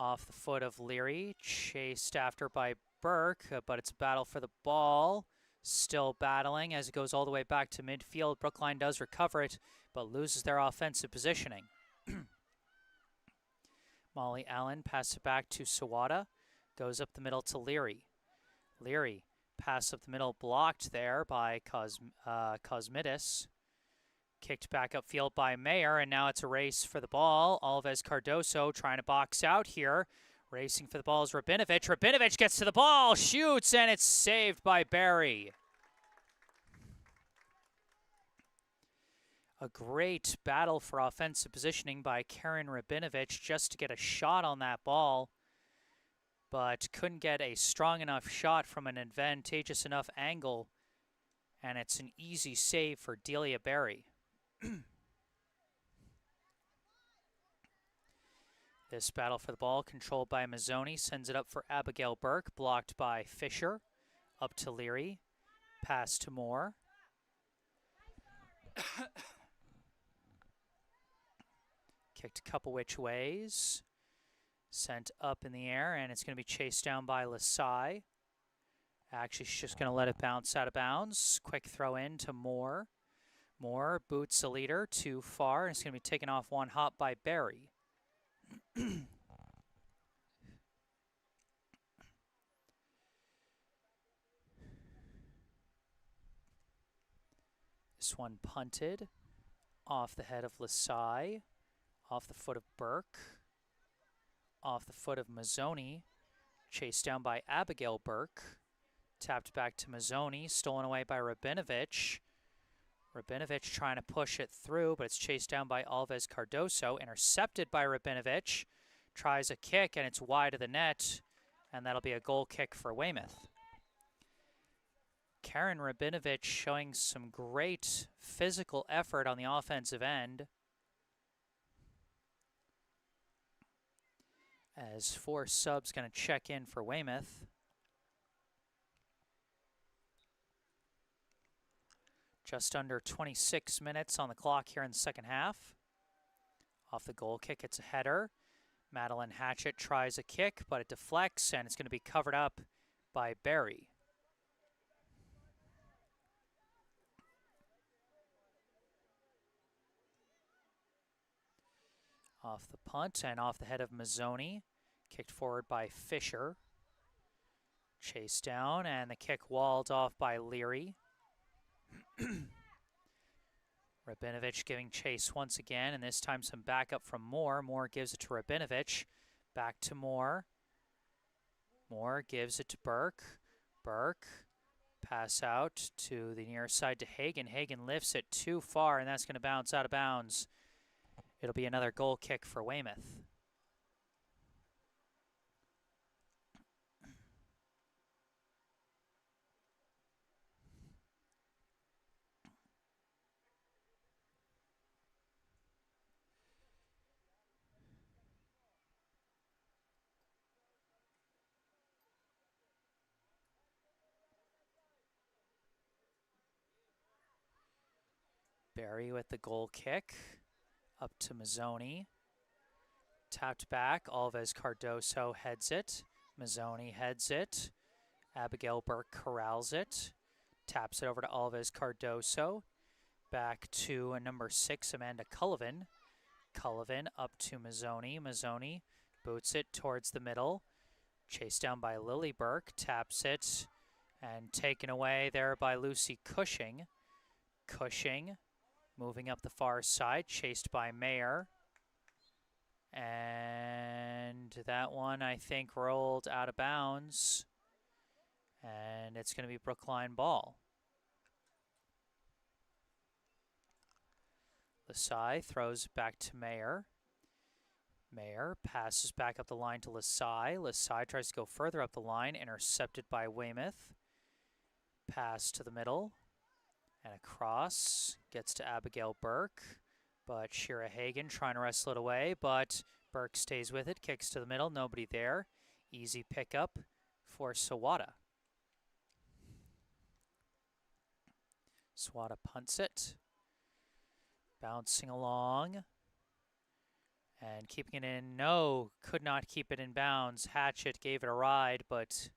Off the foot of Leary, chased after by Burke, but it's a battle for the ball. Still battling as it goes all the way back to midfield. Brookline does recover it, but loses their offensive positioning. Molly Allen passes it back to Sawada. Goes up the middle to Leary. Leary, pass up the middle, blocked there by Cosmitis. Kicked back upfield by Mayer, and now it's a race for the ball. Alves Cardoso trying to box out here. Racing for the ball is Rabinovich. Rabinovich gets to the ball, shoots, and it's saved by Barry. A great battle for offensive positioning by Karen Rabinovich just to get a shot on that ball, but couldn't get a strong enough shot from an advantageous enough angle, and it's an easy save for Delia Barry. This battle for the ball controlled by Mazzoni, sends it up for Abigail Burke, blocked by Fisher. Up to Leary, pass to Moore. Kicked a couple which ways. Sent up in the air, and it's going to be chased down by Lasai. Actually, she's just going to let it bounce out of bounds. Quick throw in to Moore. Moore boots the leader too far, and it's going to be taken off one hop by Barry. This one punted off the head of Lasai, off the foot of Burke, off the foot of Mazzoni, chased down by Abigail Burke, tapped back to Mazzoni, stolen away by Rabinovich. Rabinovich trying to push it through, but it's chased down by Alves Cardoso, intercepted by Rabinovich, tries a kick, and it's wide of the net, and that'll be a goal kick for Weymouth. Karen Rabinovich showing some great physical effort on the offensive end, as 4 subs going to check in for Weymouth. Just under 26 minutes on the clock here in the second half. Off the goal kick, it's a header. Madeline Hatchett tries a kick, but it deflects, and it's going to be covered up by Barry. Off the punt and off the head of Mazzoni. Kicked forward by Fisher. Chased down, and the kick walled off by Leary. Rabinovich giving chase once again, and this time some backup from Moore. Moore gives it to Rabinovich. Back to Moore. Moore gives it to Burke. Burke. Pass out to the near side to Hagen. Hagen lifts it too far, and that's going to bounce out of bounds. It'll be another goal kick for Weymouth. Barry with the goal kick. Up to Mazzoni. Tapped back. Alves Cardoso heads it. Mazzoni heads it. Abigail Burke corrals it. Taps it over to Alves Cardoso. Back to number 6, Amanda Cullivan. Cullivan up to Mazzoni. Mazzoni boots it towards the middle. Chased down by Lily Burke. Taps it. And taken away there by Lucy Cushing. Cushing moving up the far side. Chased by Mayer. And that one, I think, rolled out of bounds. And it's going to be Brookline ball. Lasai throws it back to Mayer. Mayer passes back up the line to Lasai. Lasai tries to go further up the line, intercepted by Weymouth. Pass to the middle. And across. Gets to Abigail Burke. But Shira Hagen trying to wrestle it away, but Burke stays with it, kicks to the middle, nobody there. Easy pickup for Sawada. Sawada punts it. Bouncing along. And keeping it in, no, could not keep it in bounds. Hatchett gave it a ride, but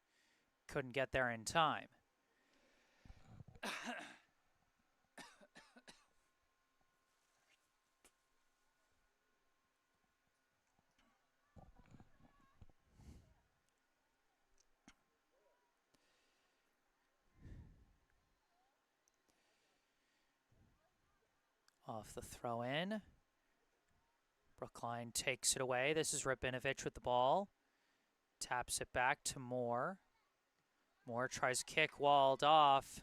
couldn't get there in time. Off the throw in. Brookline takes it away. This is Rabinovich with the ball. Taps it back to Moore. Moore tries to kick, walled off,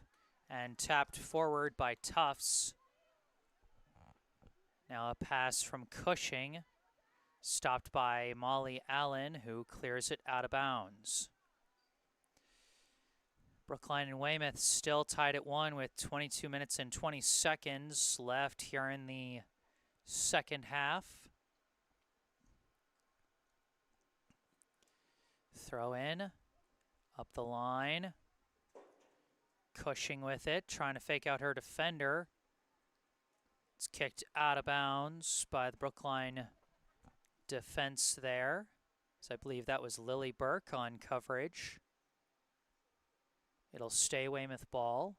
and tapped forward by Tufts. Now a pass from Cushing. Stopped by Molly Allen, who clears it out of bounds. Brookline and Weymouth still tied at 1 with 22 minutes and 20 seconds left here in the second half. Throw in, up the line. Cushing with it, trying to fake out her defender. It's kicked out of bounds by the Brookline defense there. So I believe that was Lily Burke on coverage. It'll stay Weymouth ball.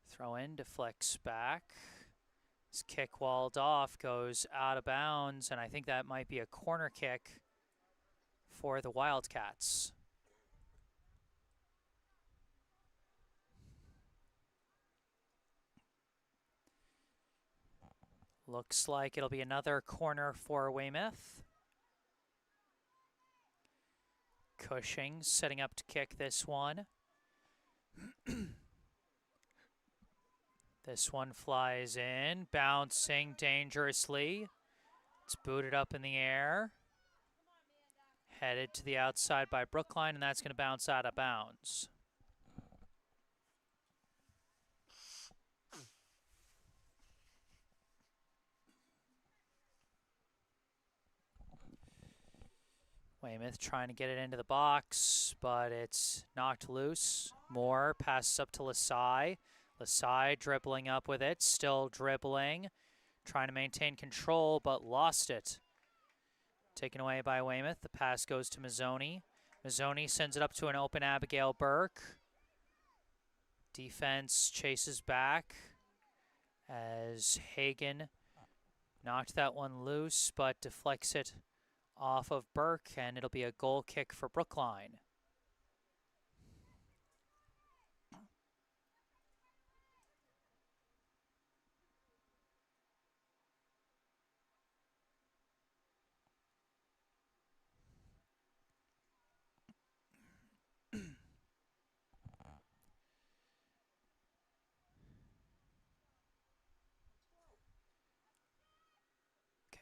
Throw in, deflects back. This kick walled off, goes out of bounds, and I think that might be a corner kick for the Wildcats. Looks like it'll be another corner for Weymouth. Cushing setting up to kick this one. This one flies in, bouncing dangerously. It's booted up in the air. Headed to the outside by Brookline, and that's going to bounce out of bounds. Weymouth trying to get it into the box, but it's knocked loose. Moore passes up to Lasai. Lasai dribbling up with it, still dribbling, trying to maintain control, but lost it. Taken away by Weymouth. The pass goes to Mazzoni. Mazzoni sends it up to an open Abigail Burke. Defense chases back as Hagen knocked that one loose, but deflects it off of Burke, and it'll be a goal kick for Brookline.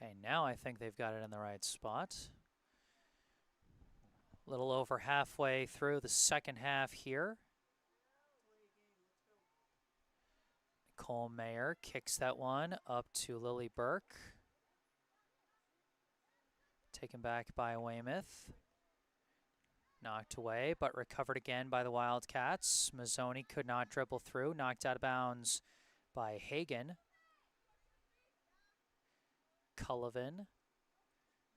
Okay, now I think they've got it in the right spot. A little over halfway through the second half here. Nicole Mayer kicks that one up to Lily Burke. Taken back by Weymouth. Knocked away, but recovered again by the Wildcats. Mazzoni could not dribble through. Knocked out of bounds by Hagen. Cullivan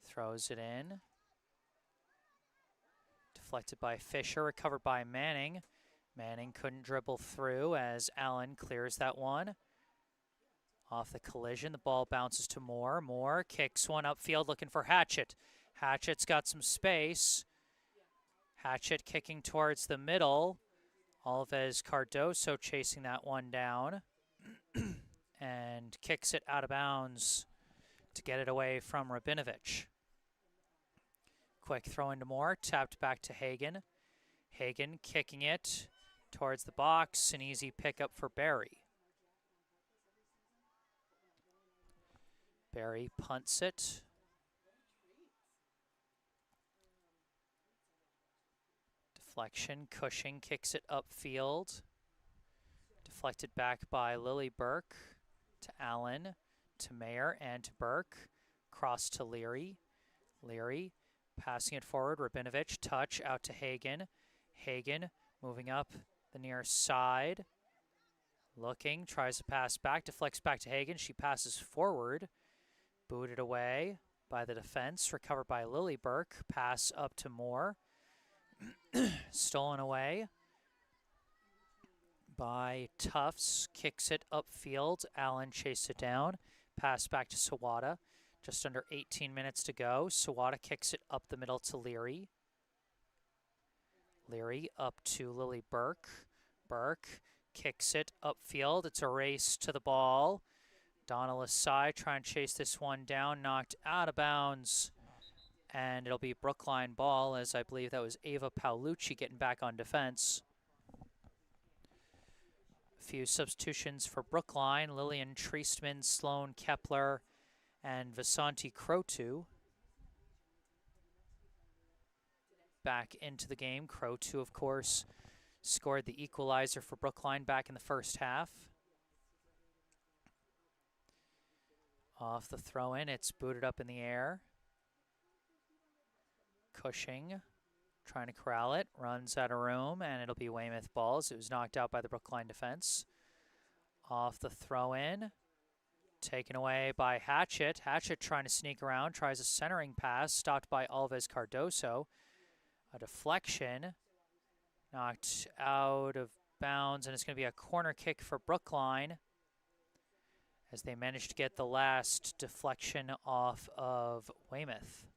throws it in. Deflected by Fisher, recovered by Manning. Manning couldn't dribble through as Allen clears that one. Off the collision, the ball bounces to Moore. Moore kicks one upfield looking for Hatchett. Hatchett's got some space. Hatchett kicking towards the middle. Alves Cardoso chasing that one down. And kicks it out of bounds to get it away from Rabinovich. Quick throw into Moore, tapped back to Hagen. Hagen kicking it towards the box, an easy pickup for Barry. Barry punts it. Deflection, Cushing kicks it upfield. Deflected back by Lily Burke to Allen, to Mayer, and to Burke. Cross to Leary. Leary passing it forward. Rabinovich, touch out to Hagen. Hagen moving up the near side. Looking, tries to pass back, deflects back to Hagen. She passes forward. Booted away by the defense. Recovered by Lily Burke. Pass up to Moore. Stolen away by Tufts. Kicks it upfield. Allen chased it down. Pass back to Sawada. Just under 18 minutes to go. Sawada kicks it up the middle to Leary. Leary up to Lily Burke. Burke kicks it upfield. It's a race to the ball. Donna Lasai trying to chase this one down. Knocked out of bounds. And it'll be Brookline ball, as I believe that was Ava Paolucci getting back on defense. A few substitutions for Brookline. Lillian Treestman, Sloan Kepler, and Vasanti Crotu back into the game. Crotu, of course, scored the equalizer for Brookline back in the first half. Off the throw-in, it's booted up in the air. Cushing trying to corral it, runs out of room, and it'll be Weymouth balls. It was knocked out by the Brookline defense. Off the throw-in, taken away by Hatchett. Hatchett trying to sneak around, tries a centering pass, stopped by Alves Cardoso. A deflection, knocked out of bounds, and it's going to be a corner kick for Brookline as they managed to get the last deflection off of Weymouth.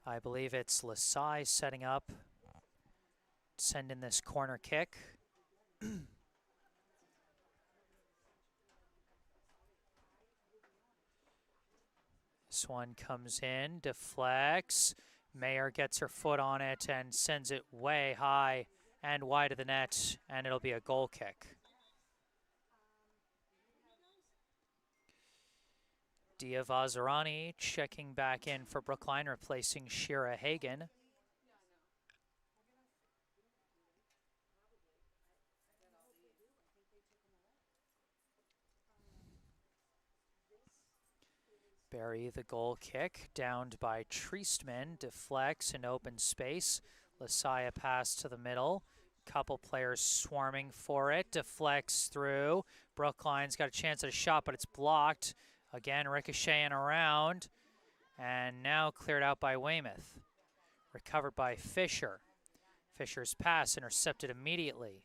I believe it's Lasai setting up, send in this corner kick. This one comes in, deflects. Mayer gets her foot on it and sends it way high and wide of the net, and it'll be a goal kick. Dia Vazirani checking back in for Brookline, replacing Shira Hagen. Barry, the goal kick, downed by Treestman, deflects in open space. Lasai pass to the middle. Couple players swarming for it. Deflects through. Brookline's got a chance at a shot, but it's blocked. Again, ricocheting around. And now cleared out by Weymouth. Recovered by Fisher. Fisher's pass intercepted immediately.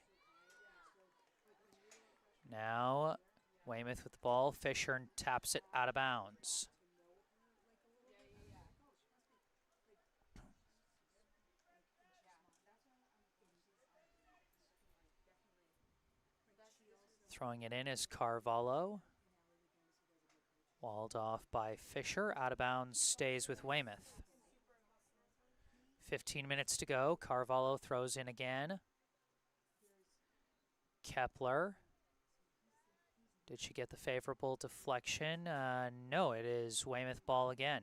Now Weymouth with the ball. Fisher taps it out of bounds. Throwing it in is Carvalho. Walled off by Fisher. Out of bounds, stays with Weymouth. 15 minutes to go. Carvalho throws in again. Kepler. Did she get the favorable deflection? No, it is Weymouth ball again.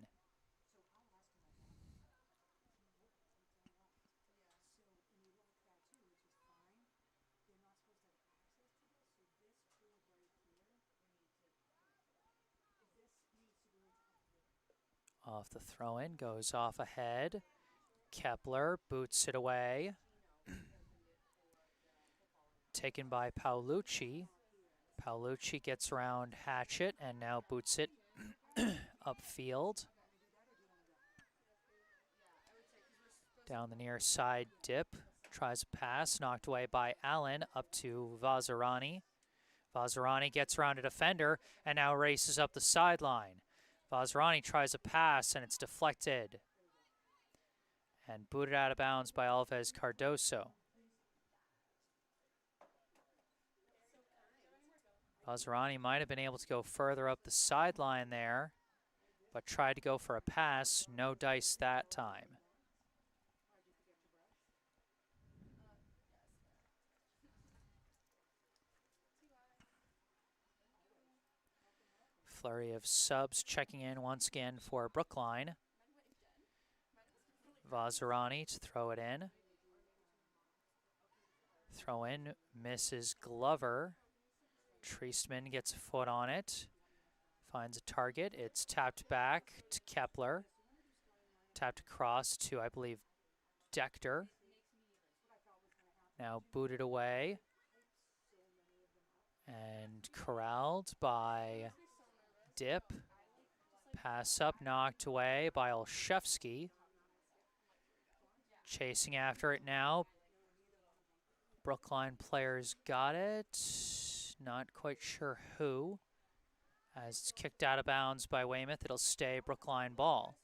Off the throw-in, goes off ahead. Kepler boots it away. Taken by Paolucci. Paolucci gets around Hatchett and now boots it upfield. Down the near side dip. Tries a pass, knocked away by Allen up to Vazirani. Vazirani gets around a defender and now races up the sideline. Vazirani tries a pass and it's deflected and booted out of bounds by Alves Cardoso. Vazirani might have been able to go further up the sideline there, but tried to go for a pass. No dice that time. Flurry of subs checking in once again for Brookline. Vazirani to throw it in. Throw in misses Glover. Treistman gets a foot on it. Finds a target. It's tapped back to Kepler. Tapped across to, I believe, Dector. Now booted away. And corralled by Dip. Pass up, knocked away by Olszewski. Chasing after it now. Brookline players got it. Not quite sure who. As it's kicked out of bounds by Weymouth, it'll stay Brookline ball.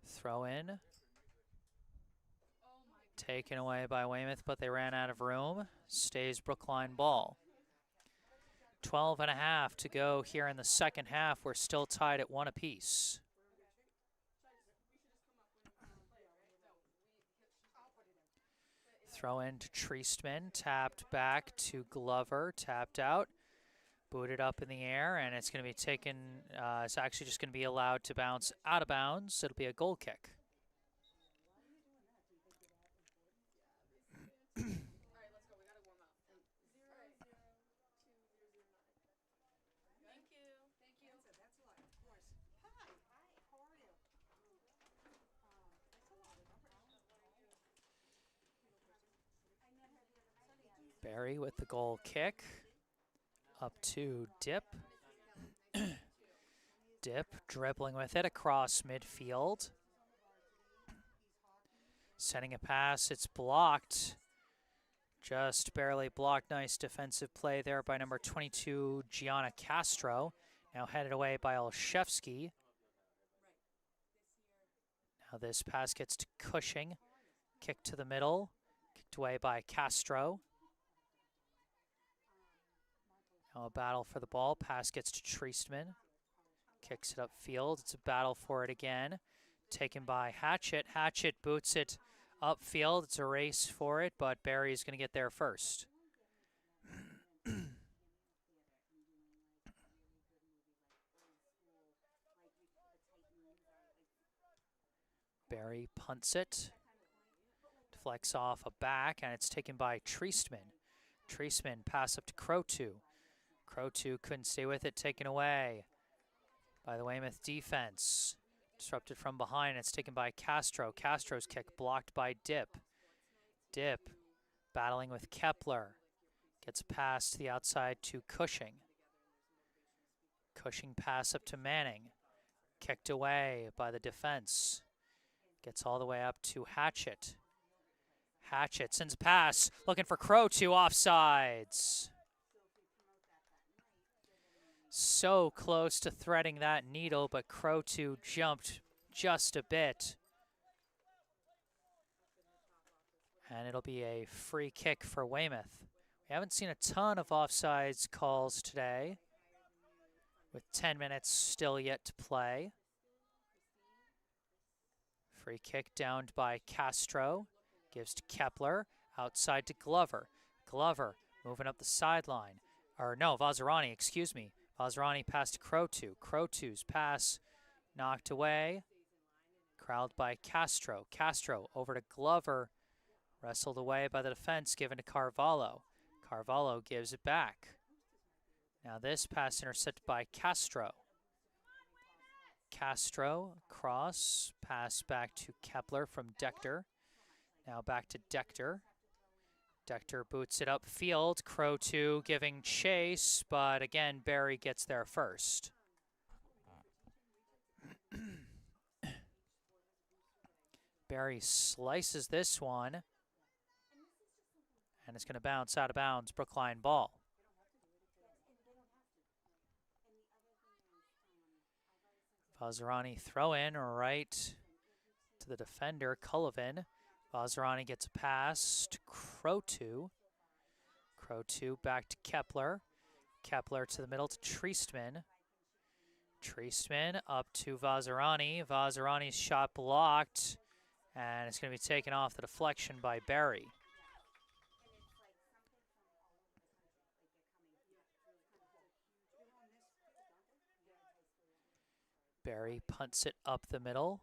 Throw in. Taken away by Weymouth, but they ran out of room. Stays Brookline ball. 12.5 to go here in the second half. We're still tied at 1 apiece. Throw in to Treistman, tapped back to Glover, tapped out, booted up in the air, and it's going to be taken, it's actually just going to be allowed to bounce out of bounds. It'll be a goal kick. Barry with the goal kick. Up to Dip. Dip dribbling with it across midfield. Sending a pass, it's blocked. Just barely blocked. Nice defensive play there by number 22, Gianna Castro. Now headed away by Olszewski. Now this pass gets to Cushing. Kick to the middle. Kicked away by Castro. Now a battle for the ball. Pass gets to Treistman. Kicks it upfield. It's a battle for it again. Taken by Hatchett. Hatchett boots it upfield. It's a race for it, but Barry is going to get there first. Barry punts it. Deflects off a back, and it's taken by Treistman. Treistman pass up to Crotu. Crotu couldn't stay with it, taken away by the Weymouth defense. Disrupted from behind. It's taken by Castro. Castro's kick blocked by Dip. Dip battling with Kepler. Gets past the outside to Cushing. Cushing pass up to Manning. Kicked away by the defense. Gets all the way up to Hatchett. Hatchett sends a pass. Looking for Crow to offsides. So close to threading that needle, but Crow 2 jumped just a bit. And it'll be a free kick for Weymouth. We haven't seen a ton of offsides calls today, with 10 minutes still yet to play. Free kick downed by Castro. Gives to Kepler. Outside to Glover. Glover moving up the sideline. Or no, Vazirani, excuse me. Vazirani passed to Crow 2. Crow 2's pass knocked away. Corralled by Castro. Castro over to Glover. Wrestled away by the defense, given to Carvalho. Carvalho gives it back. Now this pass intercepted by Castro. Castro, cross, pass back to Kepler from Dector. Now back to Dector. Dector boots it upfield. Crow 2 giving chase, but again, Barry gets there first. Barry slices this one. And it's going to bounce out of bounds. Brookline ball. Vazirani throw in right to the defender, Cullivan. Vazirani gets a pass to Crow 2. Crow 2 back to Kepler. Kepler to the middle to Treestman. Treestman up to Vazirani. Vazirani's shot blocked. And it's going to be taken off the deflection by Barry. Barry punts it up the middle.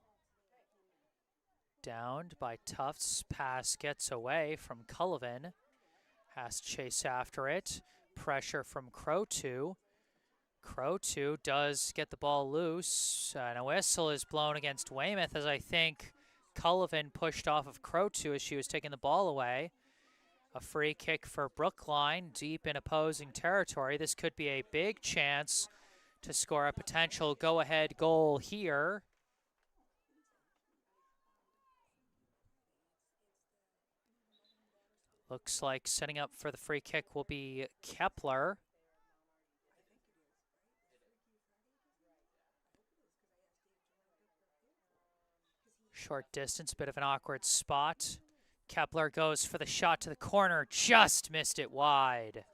Downed by Tufts. Pass gets away from Cullivan. Has to chase after it. Pressure from Crow 2. Crow 2 does get the ball loose. And a whistle is blown against Weymouth, as I think Cullivan pushed off of Crow 2 as she was taking the ball away. A free kick for Brookline, deep in opposing territory. This could be a big chance to score a potential go-ahead goal here. Looks like setting up for the free kick will be Kepler. Short distance, bit of an awkward spot. Kepler goes for the shot to the corner, just missed it wide.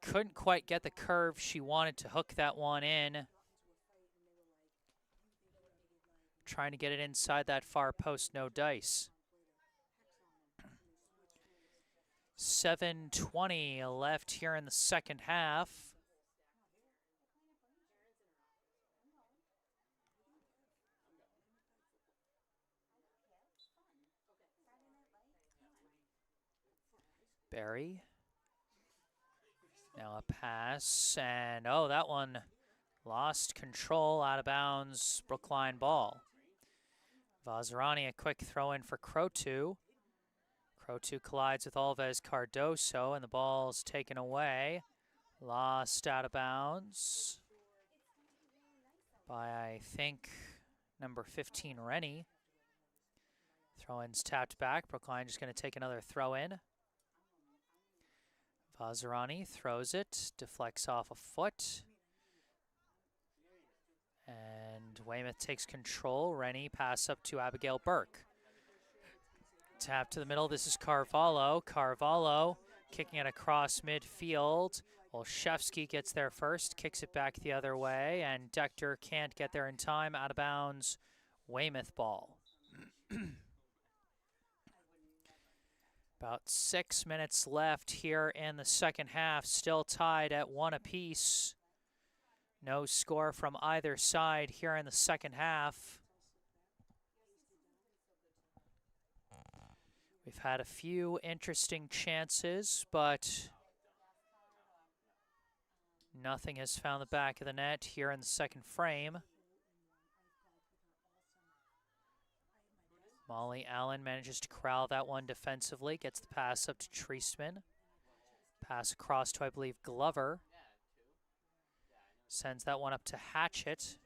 Couldn't quite get the curve she wanted to hook that one in. Trying to get it inside that far post, no dice. 7:20 left here in the second half. Barry. Now a pass, and oh, that one lost control, out of bounds, Brookline ball. Vazirani, a quick throw in for Crow 2. Crow 2 collides with Alves Cardoso, and the ball's taken away. Lost out of bounds by, I think, number 15, Rennie. Throw-in's tapped back. Brookline just going to take another throw-in. Vazirani throws it, deflects off a foot. And Weymouth takes control. Rennie pass up to Abigail Burke. Tap to the middle, this is Carvalho. Carvalho kicking it across midfield. Olszewski gets there first, kicks it back the other way, and Dector can't get there in time. Out of bounds, Weymouth ball. About 6 minutes left here in the second half, still tied at 1 apiece. No score from either side here in the second half. We've had a few interesting chances, but Nothing has found the back of the net here in the second frame. Molly Allen manages to corral that one defensively, gets the pass up to Treisman. Pass across to, I believe, Glover. Sends that one up to Hatchett.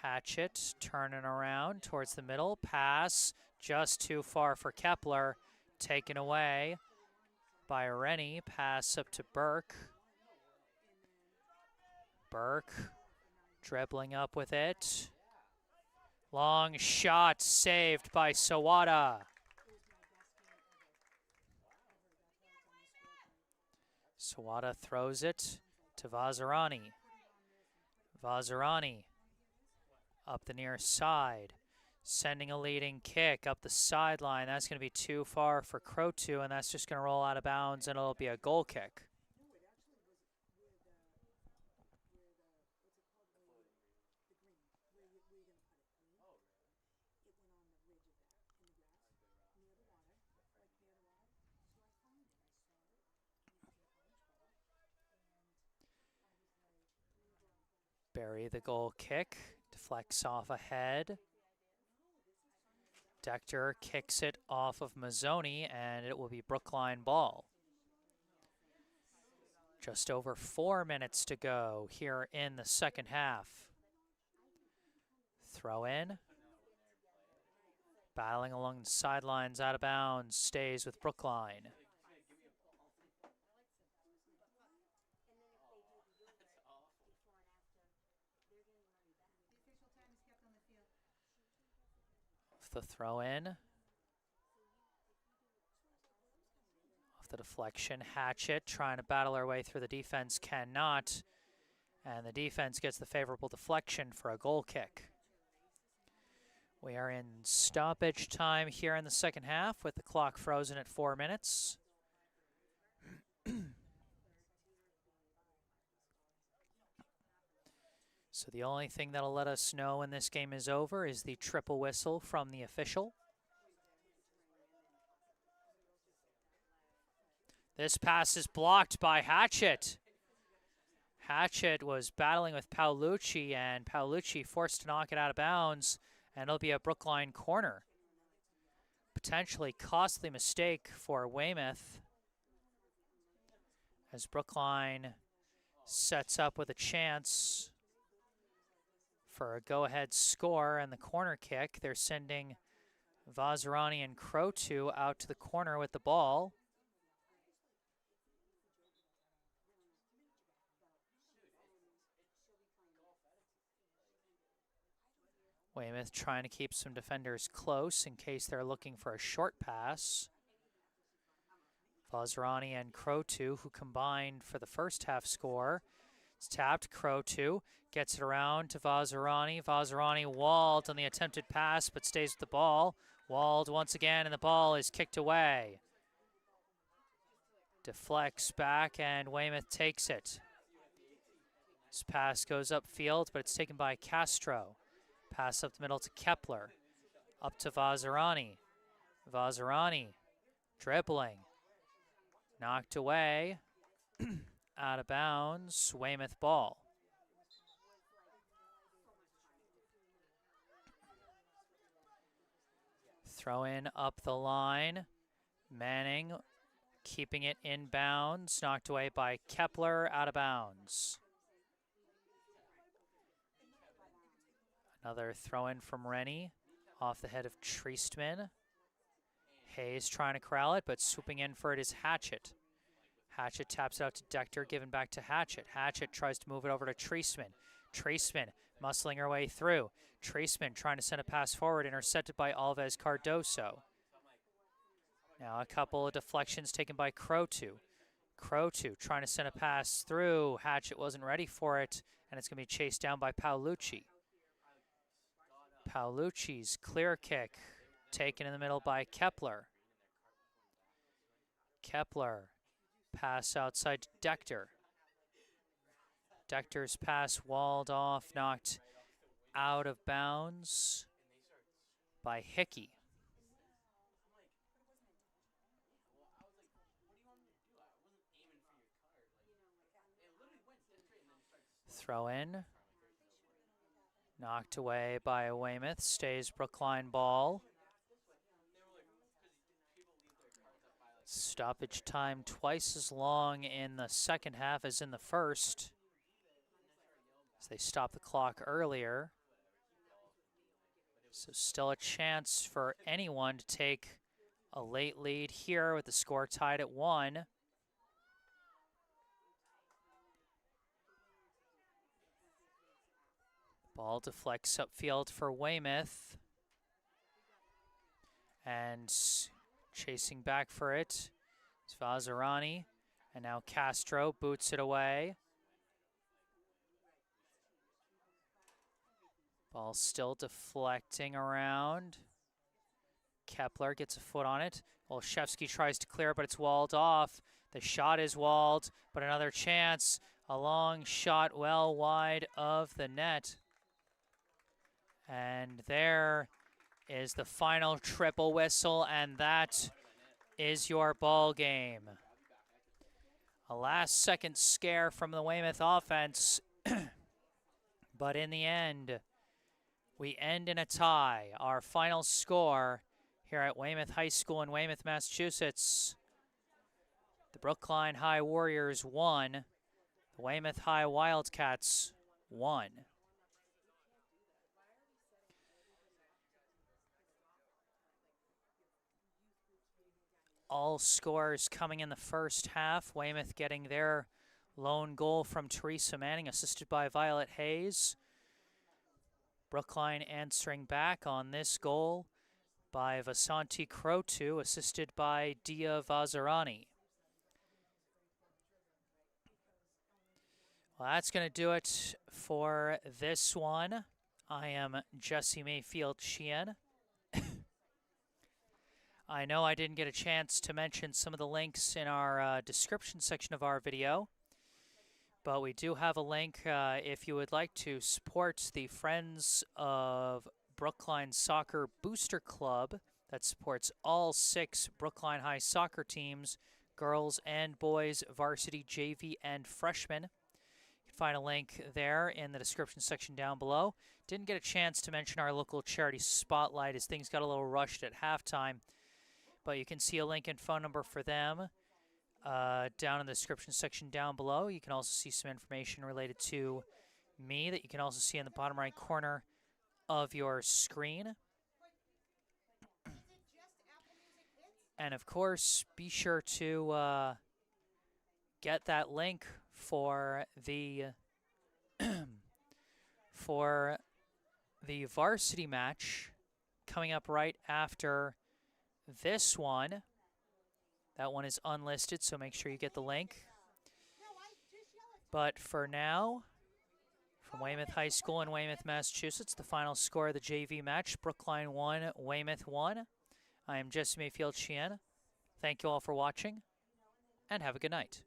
Hatchett turning around towards the middle. Pass just too far for Kepler. Taken away by Rennie. Pass up to Burke. Burke dribbling up with it. Long shot saved by Sawada. Sawada throws it to Vazirani. Vazirani up the near side, sending a leading kick up the sideline. That's going to be too far for Crotu, and that's just going to roll out of bounds, and it'll be a goal kick. Bury the goal kick, deflects off ahead. Decter kicks it off of Mazzoni, and it will be Brookline ball. Just over 4 minutes to go here in the second half. Throw in. Battling along the sidelines, out of bounds, stays with Brookline. The throw in. Off the deflection, Hatchett trying to battle her way through the defense, cannot. And the defense gets the favorable deflection for a goal kick. We are in stoppage time here in the second half with the clock frozen at 4 minutes. So the only thing that'll let us know when this game is over is the triple whistle from the official. This pass is blocked by Hatchett. Hatchett was battling with Paolucci, and Paolucci forced to knock it out of bounds, and it'll be a Brookline corner. Potentially costly mistake for Weymouth, as Brookline sets up with a chance for a go-ahead score and the corner kick. They're sending Vazirani and Crotu out to the corner with the ball. Weymouth trying to keep some defenders close in case they're looking for a short pass. Vazirani and Crotu, who combined for the first half score. It's tapped. Crotu gets it around to Vazirani. Vazirani walled on the attempted pass, but stays with the ball. Walled once again, and the ball is kicked away. Deflects back, and Weymouth takes it. This pass goes upfield, but it's taken by Castro. Pass up the middle to Kepler. Up to Vazirani. Vazirani dribbling. Knocked away. Out of bounds. Weymouth ball. Throw in up the line. Manning keeping it in bounds. Knocked away by Kepler. Out of bounds. Another throw in from Rennie. Off the head of Treistman. Hayes trying to corral it, but swooping in for it is Hatchett. Hatchett taps it out to Decter, given back to Hatchett. Hatchett tries to move it over to Treisman. Treisman muscling her way through. Treisman trying to send a pass forward, intercepted by Alves Cardoso. Now a couple of deflections taken by Crotu. Crotu trying to send a pass through. Hatchett wasn't ready for it, and it's going to be chased down by Paolucci. Paolucci's clear kick taken in the middle by Kepler. Kepler. Pass outside to Decter. Decter's pass walled off, knocked out of bounds by Hickey. Throw in. Knocked away by Weymouth. Stays Brookline ball. Stoppage time twice as long in the second half as in the first, as they stopped the clock earlier. So still a chance for anyone to take a late lead here with the score tied at 1. Ball deflects upfield for Weymouth. And chasing back for it is Vazirani. And now Castro boots it away. Ball still deflecting around. Kepler gets a foot on it. Olszewski tries to clear, but it's walled off. The shot is walled, but another chance. A long shot well wide of the net. And there is the final triple whistle, and that is your ball game. A last-second scare from the Weymouth offense, but in the end, we end in a tie. Our final score here at Weymouth High School in Weymouth, Massachusetts. The Brookline High Warriors 1, the Weymouth High Wildcats 1. All scores coming in the first half. Weymouth getting their lone goal from Teresa Manning, assisted by Violet Hayes. Brookline answering back on this goal by Vasanti Crotu, assisted by Dia Vazirani. Well, that's going to do it for this one. I am Jesse Mayfield-Sheehan. I know I didn't get a chance to mention some of the links in our description section of our video, but we do have a link if you would like to support the Friends of Brookline Soccer Booster Club that supports all 6 Brookline High soccer teams, girls and boys, varsity, JV, and freshmen. You can find a link there in the description section down below. Didn't get a chance to mention our local charity spotlight as things got a little rushed at halftime, but you can see a link and phone number for them down in the description section down below. You can also see some information related to me that you can also see in the bottom right corner of your screen. And of course, be sure to get that link for the for the varsity match coming up right after this one. That one is unlisted, so make sure you get the link. But for now, from Weymouth High School in Weymouth, Massachusetts, the final score of the JV match, Brookline 1, Weymouth 1. I am Jesse Mayfield-Sheehan. Thank you all for watching, and have a good night.